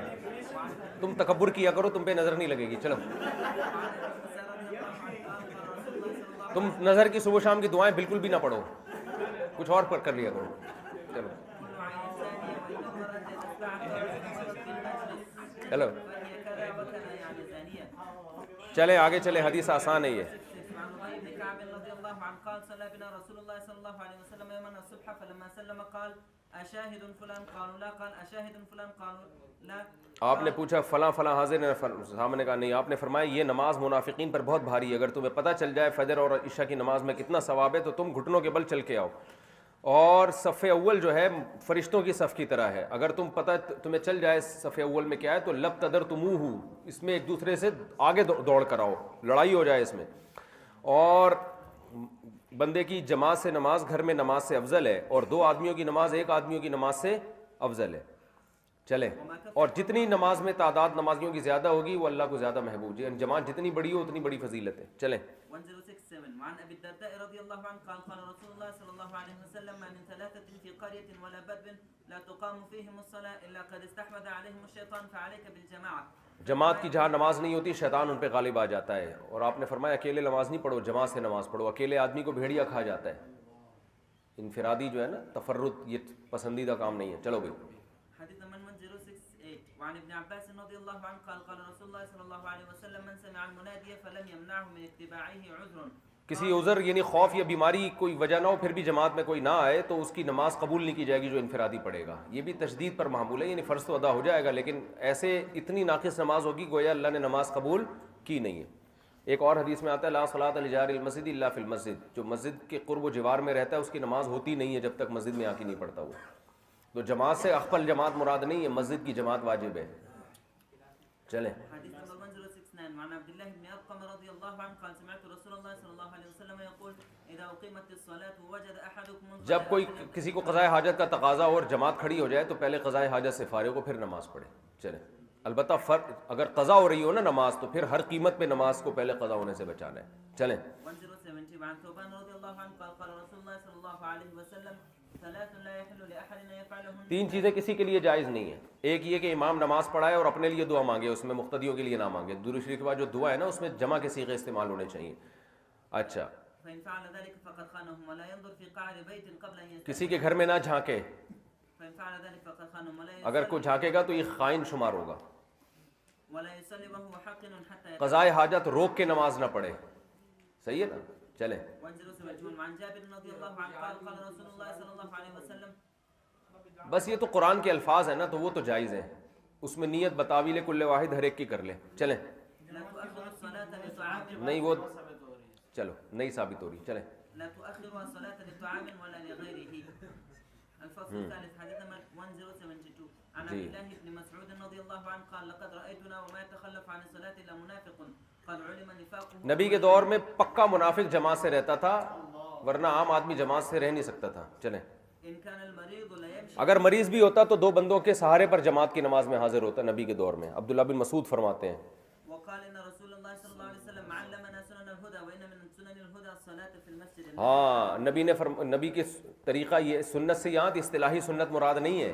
تم تکبر کیا کرو, تم پہ نظر نہیں لگے گی. چلو تم نظر کی صبح شام کی دعائیں بالکل بھی نہ پڑھو, کچھ اور کر لیا کرو. چلو چلو چلے آگے چلے, حدیث آسان ہے یہ. آپ نے پوچھا فلاں حاضر ہے, صحابہ نے کہا نہیں. آپ نے فرمایا یہ نماز منافقین پر بہت بھاری ہے, اگر تمہیں پتہ چل جائے فجر اور عشاء کی نماز میں کتنا ثواب ہے تو تم گھٹنوں کے بل چل کے آؤ. اور صف اول جو ہے فرشتوں کی صف کی طرح ہے, اگر تمہیں چل جائے صف اول میں کیا ہے تو لب تدرتموہ, اس میں ایک دوسرے سے آگے دوڑ کر آؤ, لڑائی ہو جائے اس میں. اور بندے کی جماعت سے نماز گھر میں نماز سے افضل ہے, اور 2 آدمیوں کی نماز 1 آدمیوں کی نماز سے افضل ہے. چلیں. اور جتنی نماز میں تعداد نمازیوں کی زیادہ ہوگی وہ اللہ کو زیادہ محبوب ہے, جماعت جتنی بڑی ہو اتنی بڑی فضیلت ہے. چلیں. 1067 وعن ابي الدرداء رضي الله عنه قال قال رسول الله صلى الله عليه وسلم ما من 3 في قرية ولا بدو لا تقام فيهم الصلاة الا قد استحوذ عليهم الشيطان فعليك بالجماعة. جماعت کی جہاں نماز نہیں ہوتی شیطان ان پہ غالب آ جاتا ہے. اور آپ نے فرمایا اکیلے نماز نہیں پڑھو, جماعت سے نماز پڑھو. اکیلے آدمی کو بھیڑیا کھا جاتا ہے. انفرادی جو ہے نا تفرد, یہ پسندیدہ کام نہیں ہے. چلو بھائی حديث نمبر 1068 وعن ابن عباس رضي الله عنه قال قال رسول الله صلى الله عليه وسلم من سمع المنادي فلم يمنعه من اتباعه عذر کسی عذر یعنی خوف یا بیماری کوئی وجہ نہ ہو پھر بھی جماعت میں کوئی نہ آئے تو اس کی نماز قبول نہیں کی جائے گی جو انفرادی پڑھے گا. یہ بھی تشدید پر معمول ہے, یعنی فرض تو ادا ہو جائے گا لیکن ایسے اتنی ناقص نماز ہوگی گویا اللہ نے نماز قبول کی نہیں ہے. ایک اور حدیث میں آتا ہے لا صلاۃ لجار المسجد الا فی المسجد, جو مسجد کے قرب و جوار میں رہتا ہے اس کی نماز ہوتی نہیں ہے جب تک مسجد میں آ کے نہیں پڑھتا ہوا. تو جماعت سے اخفل جماعت مراد نہیں ہے, مسجد کی جماعت واجب ہے. چلیں حديث نمبر 1069 وعن عبد الله بن أرقم رضي الله عنه قال سمعت رسول الله صلى الله عليه وسلم يقول إذا أقيمت الصلاة ووجد أحدكم جب کوئی کسی کو قضاء حاجت کا تقاضا اور جماعت کھڑی ہو جائے تو پہلے قضاء حاجت سے فارغ ہو پھر نماز پڑھے. چلیں البتہ فرق اگر قضا ہو رہی ہو نا نماز تو پھر ہر قیمت پہ نماز کو پہلے قضا ہونے سے بچانا ہے. چلیں 1070 وعن ثوبان رضي الله عنه قال قال رسول الله صلى الله عليه وسلم ثلاث لا يحل لأحد أن يفعلهن. تین چیزیں کسی کے لیے جائز نہیں ہیں. ایک یہ کہ امام نماز پڑھائے اور اپنے لیے دعا مانگے, اس میں مقتدیوں کے لیے نہ مانگے. درود شریف کے بعد جو دعا ہے نا اس میں جمع کے صیغے استعمال ہونے چاہیے. اچھا فإن فعل ذلك فقد خانهم ولا ينظر في قعر بيت قبل أن يستأذن. کسی کے گھر میں نہ جھانکے, فإن فعل ذلك فقد خانهم ولا اگر کوئی جھانکے گا تو یہ خائن شمار ہوگا. ولا يصلي وهو حاقن حتى قضاء حاجت روک کے نماز نہ پڑھے. صحیح ہے نا. چلیں 1071 وعن جابر رضي الله عنه قال قال رسول الله صلى الله عليه وسلم. بس یہ تو قرآن کے الفاظ ہیں نا تو وہ تو جائز ہیں, اس میں نیت بتاویل کل واحد ہر ایک کی کر لے. چلیں لا تؤخر الصلاة لطعام نہیں وہ چلو نہیں ثابت ہو رہی. چلیں لا تؤخر الصلاة لطعام ولا لغيره. الفصل الثالث حديث نمبر 1072 عن عبد الله بن مسعود رضي الله عنه قال لقد رأيتنا وما يتخلف عن الصلاة إلا منافق قد علم نفاقه. نبی کے دور میں پکا منافق جماعت سے رہتا تھا ورنہ عام آدمی جماعت سے رہ نہیں سکتا تھا. چلیں إن كان المريض لا يمشي. اگر مریض بھی ہوتا تو دو بندوں کے سہارے پر جماعت کی نماز میں حاضر ہوتا نبی کے دور میں. عبداللہ بن مسعود فرماتے ہیں وقال إن رسول الله صلى الله عليه وسلم علمنا سنن الهدى وإن من سنن الهدى الصلاة في المسجد. ہاں نبی نے نبی کے طریقہ یہ سنت سے یہاں اصطلاحی سنت مراد نہیں ہے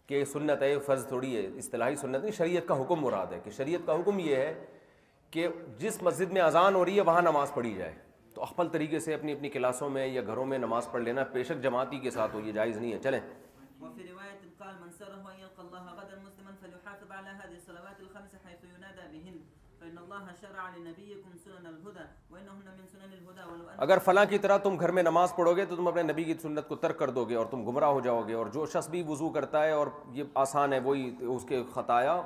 کہ سنت ہے فرض تھوڑی ہے. اصطلاحی سنت نہیں, شریعت کا حکم مراد ہے کہ شریعت کا حکم یہ ہے کہ جس مسجد میں اذان ہو رہی ہے وہاں نماز پڑھی جائے. تو اخفل طریقے سے اپنی اپنی کلاسوں میں یا گھروں میں نماز پڑھ لینا پیشک جماعتی کے ساتھ ہو, یہ جائز نہیں ہے. چلیں وفي رواية قال من سره أن يلقى الله غدا مسلما فليحافظ على هذه الصلوات الخمس حيث ينادى بهن فإن الله شرع لنبيكم سنن الهدى وإنهن من سنن الهدى ولو أن. اگر فلاں کی طرح تم گھر میں نماز پڑھو گے تو تم اپنے نبی کی سنت کو ترک کر دو گے اور تم گمراہ ہو جاؤ گے. اور جو شخص بھی وضو کرتا ہے اور یہ آسان ہے وہی اس کے خطایا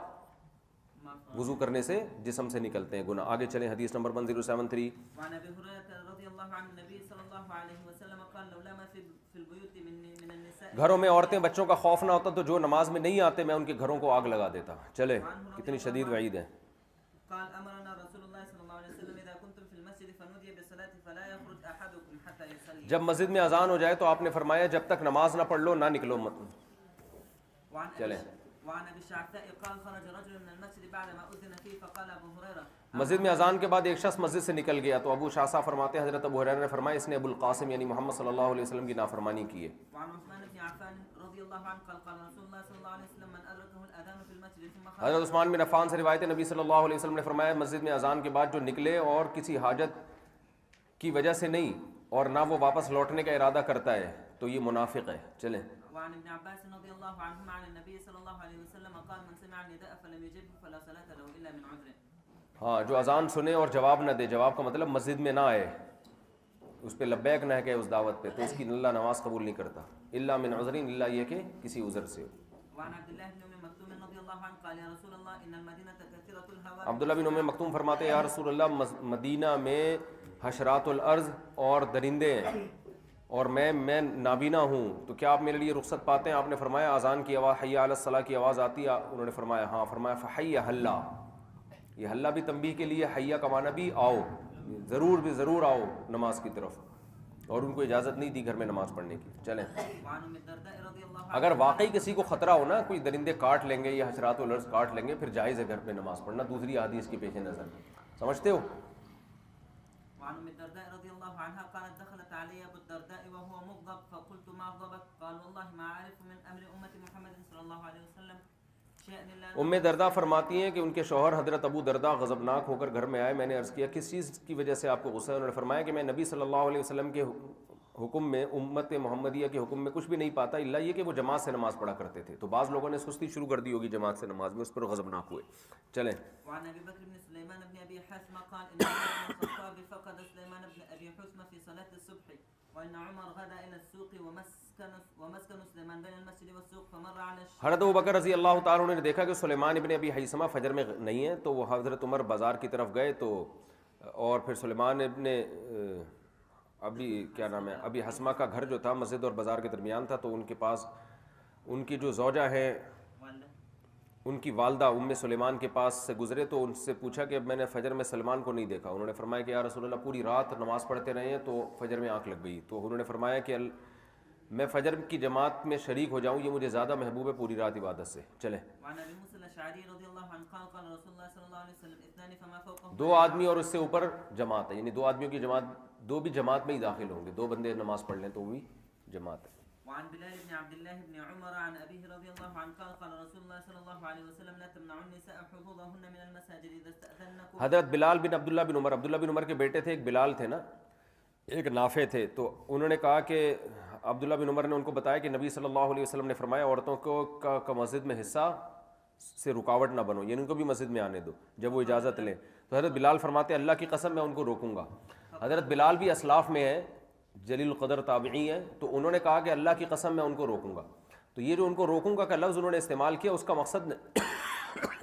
وضو کرنے سے جسم سے نکلتے ہیں گناہ. آگے چلیں حدیث نمبر 1073 وعن أبي هريرة رضي الله عن النبي صلى الله عليه وسلم قال لولا ما في البيوت من النساء. گھروں میں عورتیں بچوں کا خوف نہ ہوتا تو جو نماز میں نہیں آتے میں ان کے گھروں کو آگ لگا دیتا. چلے کتنی شدید وعید ہے. قال أمرنا رسول الله صلى الله عليه وسلم إذا كنتم في المسجد فنودي بالصلاة فلا يخرج أحدكم حتى يصلي. جب مسجد میں اذان ہو جائے تو آپ نے فرمایا جب تک نماز نہ پڑھ لو نہ نکلو مت. چلیں وعن ابي الشعثاء قال خرج رجل من المسجد بعد ما اذن فيه فقال ابو هريره. مسجد میں اذان کے بعد ایک شخص مسجد سے نکل گیا تو ابو شعثاء فرماتے ہیں حضرت ابو ہریرہ نے فرمایا اس نے ابو القاسم یعنی محمد صلی اللہ علیہ وسلم کی نافرمانی کی ہے. وعن عثمان بن عفان رضي الله عنه قال قال رسول الله صلى الله عليه وسلم من ادركه الاذان في المسجد ثم خرج. حضرت عثمان بن عفان سے روایت ہے نبی صلی اللہ علیہ وسلم نے فرمایا مسجد میں اذان کے بعد جو نکلے اور کسی حاجت کی وجہ سے نہیں اور نہ وہ واپس لوٹنے کا ارادہ کرتا ہے تو یہ منافق ہے. چلیں وعن ابن عباس رضي الله عنهما عن النبي صلى الله عليه وسلم قال من سمع النداء فلم يجبه فلا صلاة له الا من عذر. ہاں جو اذان سنے اور جواب نہ دے, جواب کا مطلب مسجد میں نہ آئے, اس پہ لبیک نہ کہے اس دعوت پہ, تو اس کی اللہ نماز قبول نہیں کرتا. الا من عذر, الا یہ کہ کسی عذر سے. وعن عبد الله بن ام مكتوم رضي الله عنه قال يا رسول الله ان المدينة كثيرة الهوى. عبداللہ بن ام مکتوم فرماتے ہیں یا رسول اللہ مدینہ میں حشرات الارض اور درندے ہیں اور میں نابینا ہوں, تو کیا آپ میرے لیے رخصت پاتے ہیں؟ آپ نے فرمایا اذان کی آواز حی علی الصلاۃ کی آواز آتی ہے؟ انہوں نے فرمایا ہاں. فرمایا فحی حلا, یہ حلا بھی تنبیہ کے لیے, حیا کا معنی بھی آؤ, ضرور آؤ نماز کی طرف, اور ان کو اجازت نہیں دی گھر میں نماز پڑھنے کی. چلیں وعن ام الدرداء رضي الله عنها اگر واقعی کسی کو خطرہ ہو نا, کوئی درندے کاٹ لیں گے یا حشرات الارض کاٹ لیں گے, پھر جائز ہے گھر پہ نماز پڑھنا دوسری حدیث کے پیش نظر. سمجھتے ہو؟ وعن ام الدرداء رضي الله عنها قالت دخلت علي ابو الدرداء وهو مغضب فقلت ما غضبك؟ قال والله ما اعرف من امر امه محمد صلى الله عليه وسلم شيئا الا. ام دردہ فرماتی ہیں کہ ان کے شوہر حضرت ابو دردہ غضبناک ہو کر گھر میں آئے. میں نے عرض کیا کس چیز کی وجہ سے آپ کو غصہ ہے؟ انہوں نے فرمایا کہ میں نبی صلی اللہ علیہ وسلم کے حکم میں امت محمدیہ کے حکم میں کچھ بھی نہیں پاتا الا یہ کہ وہ جماعت سے نماز پڑھا کرتے تھے. تو بعض لوگوں نے سستی شروع کر دی ہوگی جماعت سے نماز میں, اس پر غضبناک ہوئے. چلیں. وعن ابي بكر بن سليمان بن ابي حسمه قال ان عمر بن الخطاب فقد سليمان بن ابي حسمه في صلاه الصبح وان عمر غدا الى السوق ومسكن سليمان بين المسجد والسوق فمر على حضرت ابوبکر رضی اللہ تعالیٰ عنہ نے دیکھا کہ سلیمان ابن ابی حیثمہ فجر میں نہیں ہے, تو وہ حضرت عمر بازار کی طرف گئے تو, اور پھر سلیمان ابن ابی کیا نام ہے ابی حسمہ کا گھر جو تھا مسجد اور بازار کے درمیان تھا, تو ان کے پاس ان کی جو زوجہ ہیں ان کی والدہ ام سلیمان کے پاس سے گزرے, تو ان سے پوچھا کہ میں نے فجر میں سلمان کو نہیں دیکھا. انہوں نے فرمایا کہ یا رسول اللہ پوری رات نماز پڑھتے رہے ہیں تو فجر میں آنکھ لگ گئی. تو انہوں نے فرمایا کہ میں فجر کی جماعت میں شریک ہو جاؤں یہ مجھے زیادہ محبوب ہے پوری رات عبادت سے. چلیں. دو آدمی اور اس سے اوپر جماعت ہے, یعنی دو آدمیوں کی جماعت, دو بھی جماعت میں ہی داخل ہوں گے, دو بندے نماز پڑھ لیں تو وہ بھی جماعت ہے. وعن بلال بن عبد الله بن عمر عن أبيه رضي الله عنه قال قال رسول الله صلى الله عليه وسلم لا تمنعوا النساء حظوظهن من المساجد إذا استأذنكم. حضرت بلال بن عبداللہ بن عمر کے بیٹے تھے, ایک بلال تھے نا, ایک نافع تھے. تو انہوں نے کہا کہ عبداللہ بن عمر نے ان کو بتایا کہ نبی صلی اللہ علیہ وسلم نے فرمایا عورتوں کو کا مسجد میں حصہ سے رکاوٹ نہ بنو, یعنی ان کو بھی مسجد میں آنے دو جب وہ اجازت لیں. تو حضرت بلال فرماتے اللہ کی قسم میں ان کو روکوں گا. حضرت بلال بھی اسلاف میں ہیں, جلیل القدر تابعی ہیں, تو انہوں نے کہا کہ اللہ کی قسم میں ان کو روکوں گا. تو یہ جو ان کو روکوں گا کا لفظ انہوں نے استعمال کیا, اس کا مقصد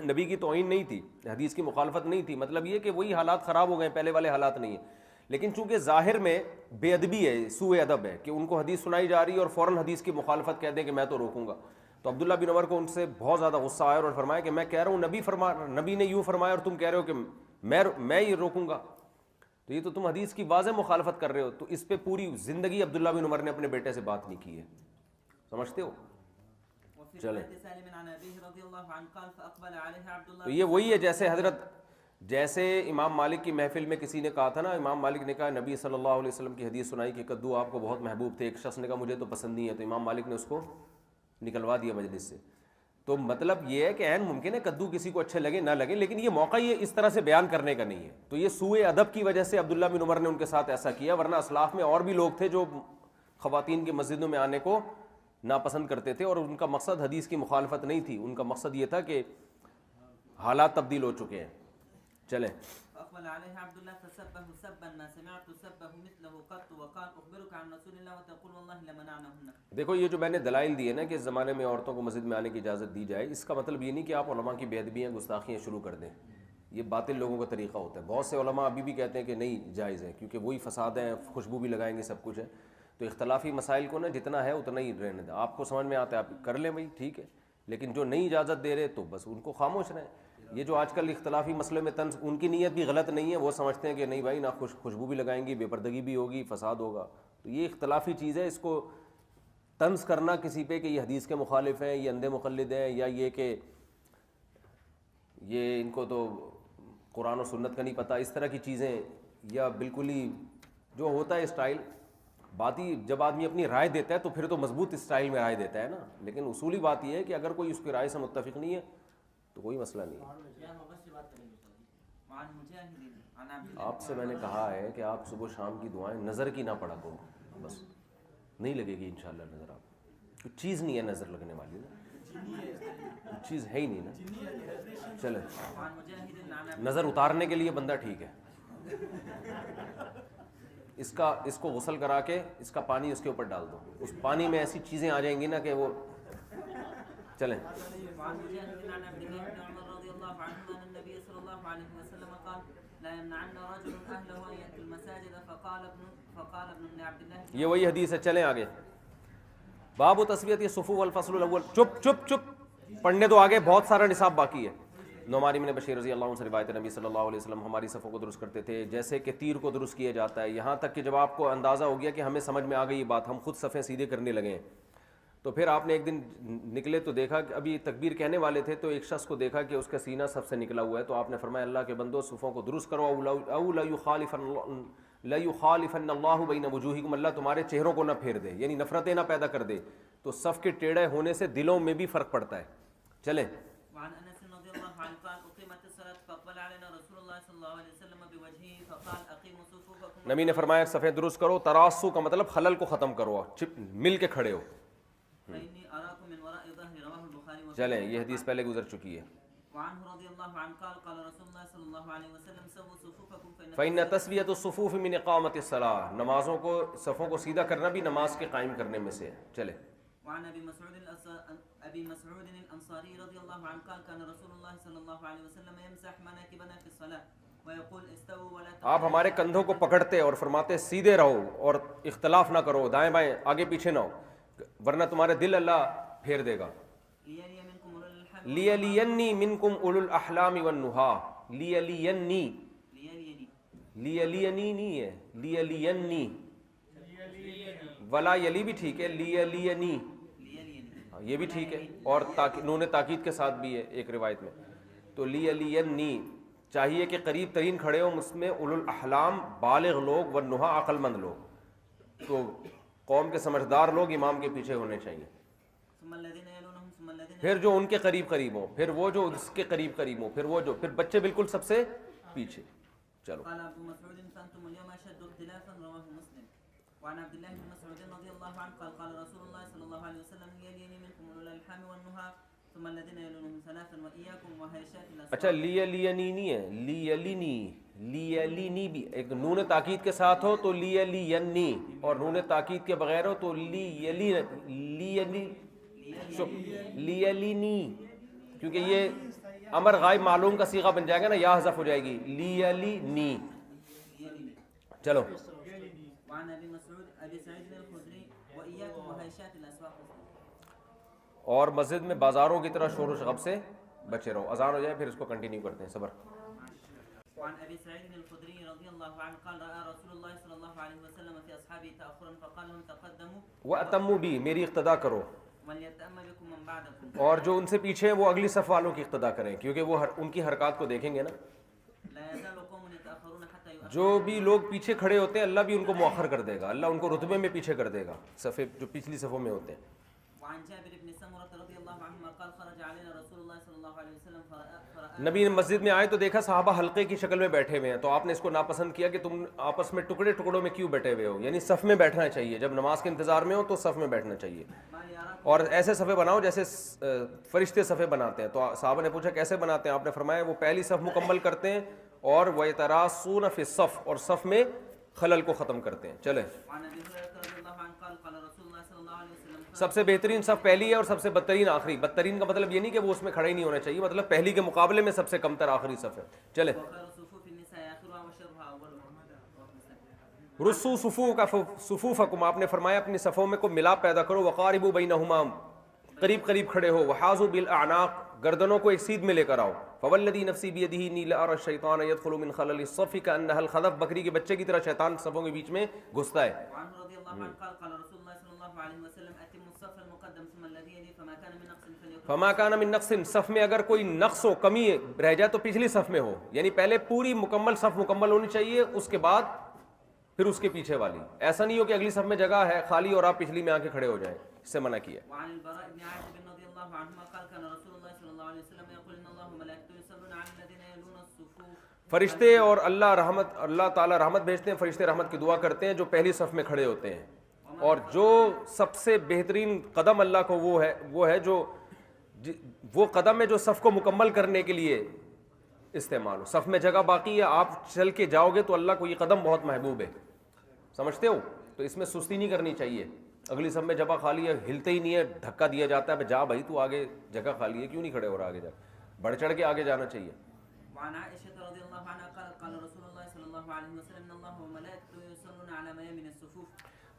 نبی کی توہین نہیں تھی, حدیث کی مخالفت نہیں تھی, مطلب یہ کہ وہی حالات خراب ہو گئے, پہلے والے حالات نہیں ہیں. لیکن چونکہ ظاہر میں بے ادبی ہے, سوء ادب ہے کہ ان کو حدیث سنائی جا رہی ہے اور فوراً حدیث کی مخالفت کہہ دیں کہ میں تو روکوں گا. تو عبداللہ بن عمر کو ان سے بہت زیادہ غصہ آیا اور فرمایا کہ میں کہہ رہا ہوں نبی نے یوں فرمایا اور تم کہہ رہے ہو کہ میں یہ روکوں گا, تو یہ تو تم حدیث کی واضح مخالفت کر رہے ہو. تو اس پہ پوری زندگی عبداللہ بن عمر نے اپنے بیٹے سے بات نہیں کی ہے, سمجھتے ہو. چلیں. تو یہ وہی ہے جیسے امام مالک کی محفل میں کسی نے کہا تھا نا, امام مالک نے کہا نبی صلی اللہ علیہ وسلم کی حدیث سنائی کہ کدو آپ کو بہت محبوب تھے, ایک شخص نے کہا مجھے تو پسند نہیں ہے, تو امام مالک نے اس کو نکلوا دیا مجلس سے. تو مطلب یہ ہے کہ عین ممکن ہے کدو کسی کو اچھے لگے نہ لگے, لیکن یہ موقع یہ اس طرح سے بیان کرنے کا نہیں ہے. تو یہ سوء ادب کی وجہ سے عبداللہ بن عمر نے ان کے ساتھ ایسا کیا, ورنہ اسلاف میں اور بھی لوگ تھے جو خواتین کی مسجدوں میں آنے کو ناپسند کرتے تھے, اور ان کا مقصد حدیث کی مخالفت نہیں تھی, ان کا مقصد یہ تھا کہ حالات تبدیل ہو چکے ہیں. چلیں. دیکھو یہ جو میں نے دلائل دیے نا کہ اس زمانے میں عورتوں کو مسجد میں آنے کی اجازت دی جائے, اس کا مطلب یہ نہیں کہ آپ علماء کی بے ادبیاں گستاخیاں شروع کر دیں. یہ باطل لوگوں کا طریقہ ہوتا ہے. بہت سے علماء ابھی بھی کہتے ہیں کہ نہیں جائز ہے, کیونکہ وہی فساد ہیں, خوشبو بھی لگائیں گے, سب کچھ ہے. تو اختلافی مسائل کو نا جتنا ہے اتنا ہی رہنے دیں. آپ کو سمجھ میں آتا ہے آپ کر لیں بھائی, ٹھیک ہے, لیکن جو نہیں اجازت دے رہے تو بس ان کو خاموش رہیں. یہ جو آج کل اختلافی مسئلے میں طنز, ان کی نیت بھی غلط نہیں ہے, وہ سمجھتے ہیں کہ نہیں بھائی نہ خوشبو بھی لگائیں گی, بے پردگی بھی ہوگی, فساد ہوگا. تو یہ اختلافی چیز ہے, اس کو طنز کرنا کسی پہ کہ یہ حدیث کے مخالف ہیں, یہ اندھے مقلد ہیں, یا یہ کہ یہ ان کو تو قرآن و سنت کا نہیں پتہ, اس طرح کی چیزیں, یا بالکل ہی جو ہوتا ہے اسٹائل بات ہی, جب آدمی اپنی رائے دیتا ہے تو پھر تو مضبوط اسٹائل میں رائے دیتا ہے نا, لیکن اصولی بات یہ ہے کہ اگر کوئی اس کی رائے سے متفق نہیں ہے تو کوئی مسئلہ نہیں ہے. آپ سے میں نے کہا ہے کہ آپ صبح شام کی دعائیں نظر کی نہ پڑھا کرو, بس نہیں لگے گی انشاءاللہ نظر. آپ کوئی چیز نہیں ہے نظر لگنے والی نا, چیز ہے ہی نہیں نا. چلیں, نظر اتارنے کے لیے بندہ ٹھیک ہے, اس کو غسل کرا کے اس کا پانی اس کے اوپر ڈال دو, اس پانی میں ایسی چیزیں آ جائیں گی نا کہ وہ. چلیں. یہ وہی حدیث ہے. چلیں آگے. باب تسویۃ الصفوف والفصل الاول. چپ چپ چپ, پڑھنے تو آگے بہت سارا نصاب باقی ہے. نعمان بن بشیر رضی اللہ عنہ سے روایت ہے, نبی صلی اللہ علیہ وسلم ہماری صفوں کو درست کرتے تھے جیسے کہ تیر کو درست کیا جاتا ہے, یہاں تک کہ جب آپ کو اندازہ ہو گیا کہ ہمیں سمجھ میں آ گئی یہ بات, ہم خود صفیں سیدھے کرنے لگے ہیں. تو پھر آپ نے ایک دن نکلے تو دیکھا کہ ابھی تکبیر کہنے والے تھے, تو ایک شخص کو دیکھا کہ اس کا سینہ سب سے نکلا ہوا ہے. تو آپ نے فرمایا اللہ کے بندو صفوں کو درست کرو, او لا یخالفن اللہ بین وجوہکم, اللہ تمہارے چہروں کو نہ پھیر دے, یعنی نفرتیں نہ پیدا کر دے. تو صف کے ٹیڑھے ہونے سے دلوں میں بھی فرق پڑتا ہے. چلیں. الله صلى الله عليه وسلم بوجهه فقال اقيموا صفوفكم. نبی نے فرمایا صفیں درست کرو. تراسو کا مطلب خلل کو ختم کرو, مل کے کھڑے ہو. فإني أراكم من وراء ظهري رواه البخاري ومسلم. چلیں یہ حدیث پہلے گزر چکی ہے. وعنه رضي الله عنه قال قال رسول الله صلى الله عليه وسلم سووا صفوفكم فإن تسویۃ الصفوف من اقامت الصلاۃ, نمازوں کو صفوں کو سیدھا کرنا بھی نماز کے قائم کرنے میں سے ہے. چلے. وعن ابي مسعود الانصاري رضي الله عنه قال كان رسول الله صلى الله عليه وسلم يمسح مناكبنا في الصلاه ويقول استووا ولا تقعدوا. آپ ہمارے کندھوں کو پکڑتے اور فرماتے سیدھے رہو اور اختلاف نہ کرو, دائیں بائیں آگے پیچھے نہ ہو, ورنہ تمہارے دل اللہ پھیر دے گا. لیلینی منکم اولو الاحلام والنہا. لیلینی نہیں ہے, لیلینی ولا یلی بھی ٹھیک ہے, لیلینی یہ بھی ٹھیک ہے, اور نون تاکید کے ساتھ بھی ہے ایک روایت میں. تو لیلینی چاہیے کہ قریب ترین کھڑے ہوں اس میں اولو الاحلام بالغ لوگ, والنہا عقل مند لوگ. تو قوم کے سمجھدار لوگ امام کے پیچھے ہونے چاہیے, پھر جو ان کے قریب قریب ہوں, پھر وہ جو اس کے قریب قریب ہوں, پھر بچے بالکل سب سے پیچھے. چلو. قال ابو مسعود فانتم اليوم اشد اختلافا رواه مسلم. وعن عبد الله بن مسعود رضي الله عنه قال قال رسول الله صلى الله عليه وسلم يليني منكم اولو الالحام والنهى ثم الذين يلونهم ثلاثا واياكم وهيشات الاسواق. اچھا لیلینی نہیں ہے, لیلینی بھی ایک نون تاکید کے ساتھ ہو تو لیلینی, اور نون تاکید کے بغیر ہو تو لیلینی, کیونکہ یہ امر غائب معلوم کا صیغہ بن جائے گا نا, یا حذف ہو جائے گی, لیلینی. چلو. وعن ابي مسعود ابي سعيد الخدري واياكم وهيشات الاسواق. اور مسجد میں بازاروں کی طرح شور و شغب سے بچے رہو. اذان ہو جائے پھر اس کو کنٹینیو کرتے ہیں. صبر. وعن ابي سعيد الخدري رضي الله عنه قال راى رسول الله صلى الله عليه وسلم في اصحابه تاخرا فقال لهم تقدموا واتموا بی, میری اقتدا کرو, وليتأم بكم من بعدكم. اور جو ان سے پیچھے ہیں وہ اگلی صف والوں کی اقتدا کریں, کیونکہ وہ ان کی حرکات کو دیکھیں گے نا. لا يزال قوم يتأخرون حتى يؤخروا. جو بھی لوگ پیچھے کھڑے ہوتے ہیں اللہ بھی ان کو مؤخر کر دے گا, اللہ ان کو رتبے میں پیچھے کر دے گا, صفے جو پچھلی صفوں میں ہوتے ہیں. وعن جابر بن سمرة رضي الله عنهما قال خرج علينا رسول الله صلى الله عليه وسلم فرأى نبی نے مسجد میں آئے تو دیکھا صحابہ حلقے کی شکل میں بیٹھے ہوئے ہیں, تو آپ نے اس کو ناپسند کیا کہ تم آپس میں ٹکڑے ٹکڑوں میں کیوں بیٹھے ہوئے ہو, یعنی صف میں بیٹھنا چاہیے, جب نماز کے انتظار میں ہو تو صف میں بیٹھنا چاہیے, اور ایسے صفے بناؤ جیسے فرشتے صفے بناتے ہیں. تو صحابہ نے پوچھا کیسے بناتے ہیں, آپ نے فرمایا وہ پہلی صف مکمل کرتے ہیں اور وَيَتَرَاصُونَ فِي الصَّفِّ, اور صف میں خلل کو ختم کرتے ہیں. چلے. سب سے بہترین صف پہلی ہے اور سب سے بدترین آخری. بدترین کا مطلب یہ نہیں کہ وہ اس میں کھڑا ہی نہیں ہونا چاہیے, مطلب پہلی کے مقابلے میں سب سے کم تر آخری صف ہے. چلے. رسو صفوفکم, آپ نے فرمایا اپنی صفوں میں کو ملاپ پیدا کرو. وقاربوا بینہما, قریب قریب کھڑے ہو. وحاذوا بالاعناق, گردنوں کو ایک سیدھ میں لے کر آؤ. فوالذی نفسی بیدہ انی لأری الشیطان یدخل من خلل الصف کأنها الخذف, بکری کے بچے کی طرح شیطان صفوں کے بیچ میں گھستا ہے. فما کان من نقص, صف میں اگر کوئی نقص ہو, کمی رہ جائے تو پچھلی صف میں ہو, یعنی پہلے پوری مکمل صف مکمل ہونی چاہیے, اس کے بعد پھر اس کے پیچھے والی. ایسا نہیں ہو کہ اگلی صف میں جگہ ہے خالی اور آپ پچھلی میں آ کے کھڑے ہو جائیں, اس سے منع کیا. فرشتے اور اللہ تعالیٰ رحمت بھیجتے ہیں, فرشتے رحمت کی دعا کرتے ہیں جو پہلی صف میں کھڑے ہوتے ہیں. اور جو سب سے بہترین قدم اللہ کو وہ ہے جو وہ قدم ہے جو صف کو مکمل کرنے کے لیے استعمال ہو. صف میں جگہ باقی ہے, آپ چل کے جاؤ گے تو اللہ کو یہ قدم بہت محبوب ہے, سمجھتے ہو, تو اس میں سستی نہیں کرنی چاہیے. اگلی صف میں جگہ خالی ہے, ہلتے ہی نہیں ہے, دھکا دیا جاتا ہے, جا بھائی تو آگے جگہ خالی ہے, کیوں نہیں کھڑے ہو رہا, آگے جا بڑھ چڑھ کے آگے جانا چاہیے. وعن عائشة رضي الله عنها قال رسول الله صلى الله عليه وسلم ان الله وملائكته يصلون على ميامن الصفوف.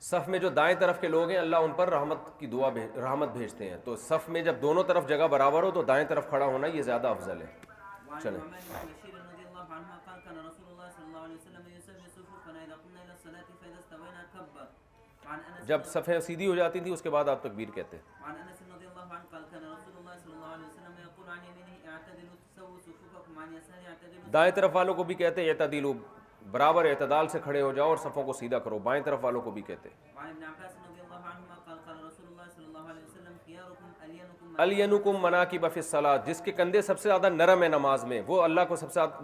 صف میں جو دائیں طرف کے لوگ ہیں اللہ ان پر رحمت کی دعا رحمت بھیجتے ہیں. تو صف میں جب دونوں طرف جگہ برابر ہو تو دائیں طرف کھڑا ہونا یہ زیادہ افضل ہے. چلیں. جب صفیں سیدھی ہو جاتی تھی اس کے بعد آپ تکبیر کہتے. دائیں طرف والوں کو بھی کہتے ہیں اعتدلوا, برابر اعتدال سے کھڑے ہو جاؤ اور صفوں کو سیدھا کرو. بائیں طرف والوں کو بھی کہتے. الینکم مناکب فی الصلاۃ، جس کے کندھے سب سے زیادہ نرم ہے نماز میں، وہ اللہ کو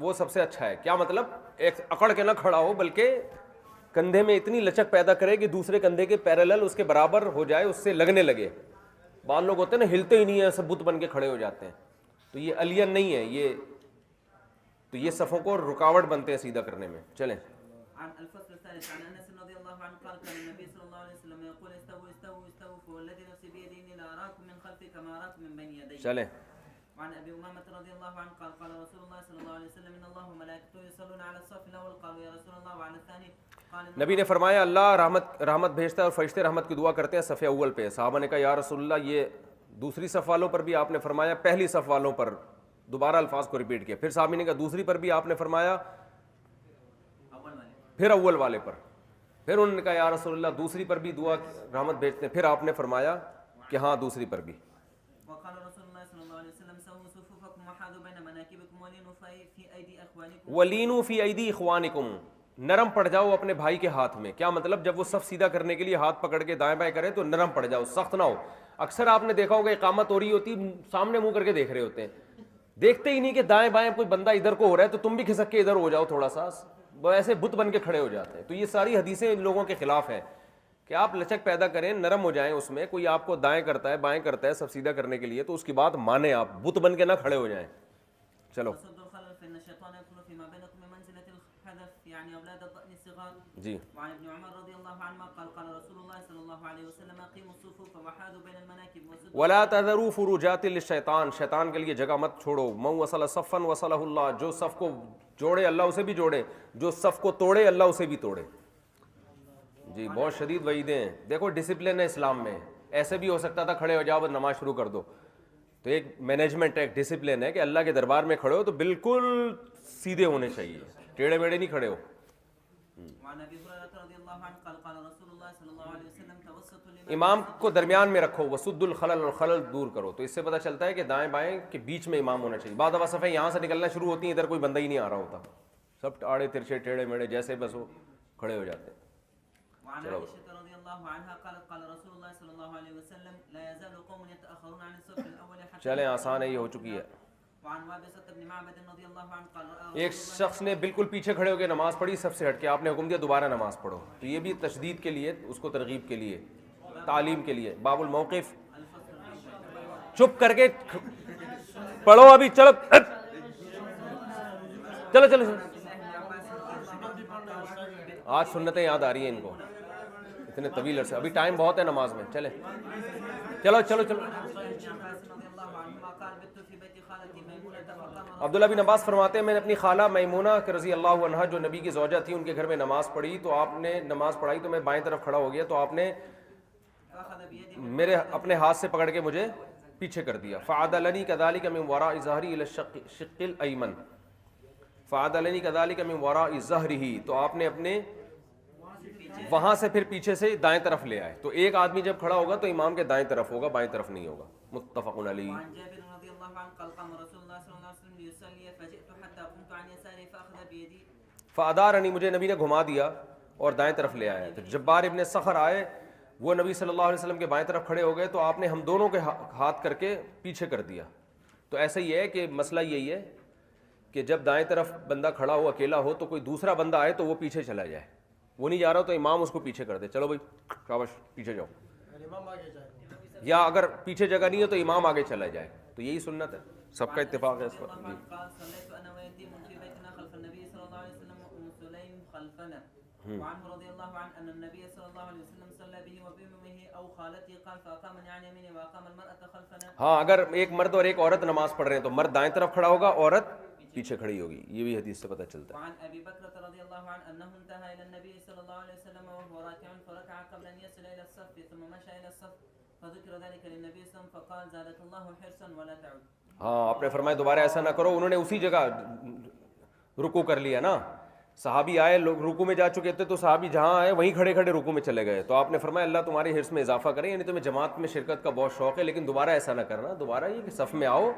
وہ سب سے اچھا ہے. کیا مطلب؟ ایک اکڑ کے نہ کھڑا ہو، بلکہ کندھے میں اتنی لچک پیدا کرے کہ دوسرے کندھے کے پیرالل اس کے برابر ہو جائے، اس سے لگنے لگے. بعض لوگ ہوتے ہیں نا ہلتے ہی نہیں ہیں، سب بت بن کے کھڑے ہو جاتے ہیں. تو یہ الین نہیں ہے، یہ صفوں کو رکاوٹ بنتے ہیں سیدھا کرنے میں. چلیں. عن الفصل الثالث عن انس رضي الله عنه قال كان النبي صلى الله عليه وسلم يقول استووا استووا استووا فوالذي نفسي بيده اني لا اراكم من خلفي كما اراكم من بين يدي. چلیں. وعن ابي امامه رضي الله عنه قال قال رسول الله صلى الله عليه وسلم ان الله وملائكته يصلون على الصف الاول قالوا يا رسول الله وعلى الثاني قال نبی نے فرمایا اللہ رحمت بھیجتا ہے اور فرشتے رحمت کی دعا کرتے ہیں صف اول پہ. صحابہ نے کہا یا رسول اللہ یہ دوسری صف والوں پر بھی آپ نے فرمایا، پہلی صف والوں پر دوبارہ الفاظ کو ریپیٹ کیا. پھر صحابی نے کہا دوسری پر بھی آپ نے فرمایا، پھر اول والے پر. پھر انہوں نے کہا یا رسول اللہ دوسری پر بھی دعا رحمت بھیجتے ہیں. پھر آپ نے فرمایا کہ ہاں دوسری پر بھی. وقال رسول الله صلى الله عليه وسلم سووا صفوفكم وحاذوا بين مناكبكم ولينوا في ايدي اخوانكم ولینوا فی ایدی اخوانکم، نرم پڑ جاؤ اپنے بھائی کے ہاتھ میں. کیا مطلب؟ جب وہ صف سیدھا کرنے کے لیے ہاتھ پکڑ کے دائیں بائیں کرے تو نرم پڑ جاؤ، سخت نہ ہو. اکثر آپ نے دیکھا ہوگا اقامت ہو رہی ہوتی، سامنے منہ کر کے دیکھ رہے ہوتے ہیں، دیکھتے ہی نہیں کہ دائیں بائیں کوئی بندہ ادھر کو ہو رہا ہے تو تم بھی کھسک کے ادھر ہو جاؤ تھوڑا سا. وہ ایسے بت بن کے کھڑے ہو جاتے ہیں. تو یہ ساری حدیثیں ان لوگوں کے خلاف ہیں کہ آپ لچک پیدا کریں، نرم ہو جائیں. اس میں کوئی آپ کو دائیں کرتا ہے بائیں کرتا ہے سب سیدھا کرنے کے لیے تو اس کی بات مانیں، آپ بت بن کے نہ کھڑے ہو جائیں. چلو فإن الشيطان يدخل فيما بينكم بمنزلة الحدث يعني أولاد الضأن الصغار. جی. وعن ابن عمر رضي الله عنهما قال قال رسول الله صلى الله عليه وسلم أقيموا الصفوف وحاذوا بين المناكب وسدوا ولا تذروا فروجات للشیطان، شیطان کے لیے جگہ مت چھوڑو. من وصل صفا وصلہ اللہ، جو صف کو جوڑے اللہ اسے بھی جوڑے، جو صف کو توڑے اللہ اسے بھی توڑے. جی بہت شدید وعیدیں ہیں. دیکھو ڈسپلن ہے اسلام میں. ایسے بھی ہو سکتا تھا کھڑے ہو جاؤ بس نماز شروع کر دو. تو ایک مینجمنٹ ہے، ایک ڈسپلن ہے کہ اللہ کے دربار میں کھڑے ہو تو بالکل سیدھے ہونے چاہیے، ٹیڑھے بیڑے نہیں کھڑے ہو. وعن ابي هريره رضي الله عنه قال قال رسول الله صلی اللہ علیہ وسلم توسطوا لمن امام کو درمیان میں رکھو، وسد الخلل، اور خلل دور کرو. تو اس سے پتہ چلتا ہے کہ دائیں بائیں کے بیچ میں امام ہونا چاہیے. بعض دفعہ صفیں یہاں سے نکلنا شروع ہوتی ہیں، ادھر کوئی بندہ ہی نہیں آ رہا ہوتا، سب آڑے ترچھے ٹیڑھے میڑے جیسے بس وہ کھڑے ہو جاتے ہیں. وعن عائشة رضي الله عنها قالت قال رسول الله صلى الله عليه وسلم لا يزال قوم يتأخرون عن الصف الأول حتى چلیں آسان ہے، یہ ہو چکی ہے. وعن وابصة بن معبد رضي الله عنه قال ایک شخص نے بالکل پیچھے کھڑے ہو کے نماز پڑھی سب سے ہٹ کے، آپ نے حکم دیا دوبارہ نماز پڑھو. تو یہ بھی تشدید کے لیے، اس کو ترغیب کے لیے، تعلیم کے لیے. باب الموقف، چپ کر کے پڑھو ابھی. چلو چلو چلو. آج سنتیں یاد آ رہی ہیں ان کو اتنے طویل عرصے. ابھی ٹائم بہت ہے نماز میں. چلیں چلو چلو چلو. عبداللہ بن عباس فرماتے ہیں میں نے اپنی خالہ میمونہ رضی اللہ عنہا جو نبی کی زوجہ تھی ان کے گھر میں نماز پڑھی تو آپ نے نماز پڑھائی تو میں بائیں طرف کھڑا ہو گیا تو آپ نے میرے اپنے ہاتھ سے پکڑ کے مجھے پیچھے کر دیا. فعدلنی كذلك من وراء ظهري الى الشق الايمن، فعدلنی كذلك من وراء ظهره، تو آپ نے اپنے وہاں سے پھر پیچھے سے دائیں طرف لے آئے. تو ایک آدمی جب کھڑا ہوگا تو امام کے دائیں طرف ہوگا، بائیں طرف نہیں ہوگا. متفق علیہ. وعن جابر رضي الله عنه قال قام رسول الله صلى الله عليه وسلم ليصلي فجئت حتى قمت عن يساري فأخذ بيدي فادارنی، مجھے نبی نے گھما دیا اور دائیں طرف لے آیا. تو جبار ابن صخر آئے، وہ نبی صلی اللہ علیہ وسلم کے بائیں طرف کھڑے ہو گئے تو آپ نے ہم دونوں کے ہاتھ کر کے پیچھے کر دیا. تو ایسا ہی ہے کہ مسئلہ یہی ہے کہ جب دائیں طرف بندہ کھڑا ہو اکیلا ہو تو کوئی دوسرا بندہ آئے تو وہ پیچھے چلا جائے. وہ نہیں جا رہا تو امام اس کو پیچھے کر دے، چلو بھائی شاباش پیچھے جاؤ. یا اگر پیچھے جگہ نہیں ہے تو امام آگے چلا جائے. تو یہی سنت ہے، سب کا اتفاق ہے اس پر. جی. قال صليت انا ويتيم في بيتنا خلف النبي صلى الله عليه وسلم وام سليم خلفنا. وعنه رضي الله عنه ان النبي صلى الله عليه وسلم صلى به وبامه او خالته قال فاقامني عن يمينه واقام المرأة خلفنا. ہاں اگر ایک مرد اور ایک عورت نماز پڑھ رہے ہیں تو مرد دائیں طرف کھڑا ہوگا، عورت پیچھے کھڑی ہوگی. یہ بھی حدیث سے پتہ چلتا ہے. وعن ابي بكر رضي الله عنه انه انتهى الى النبي صلى الله عليه وسلم وهو راكع فركع قبل ان يصل الى الصف ثم مشى الى الصف فذكر ذلك للنبي صلى الله عليه وسلم فقال زادك الله حرصا ولا تعد. ہاں آپ نے فرمایا دوبارہ ایسا نہ کرو. انہوں نے اسی جگہ رکوع کر لیا نا. صحابی آئے، لوگ رکوع میں جا چکے تھے تو صحابی جہاں آئے وہیں کھڑے کھڑے رکوع میں چلے گئے. تو آپ نے فرمایا اللہ تمہاری حرص میں اضافہ کرے، یعنی تمہیں جماعت میں شرکت کا بہت شوق ہے لیکن دوبارہ ایسا نہ کرنا. دوبارہ یہ کہ صف میں آؤ،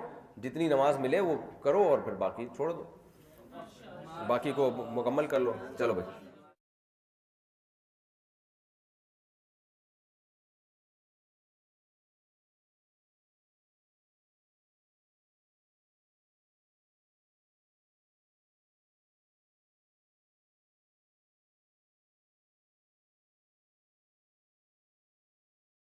جتنی نماز ملے وہ کرو اور پھر باقی چھوڑ دو، باقی کو مکمل کر لو. چلو بھائی.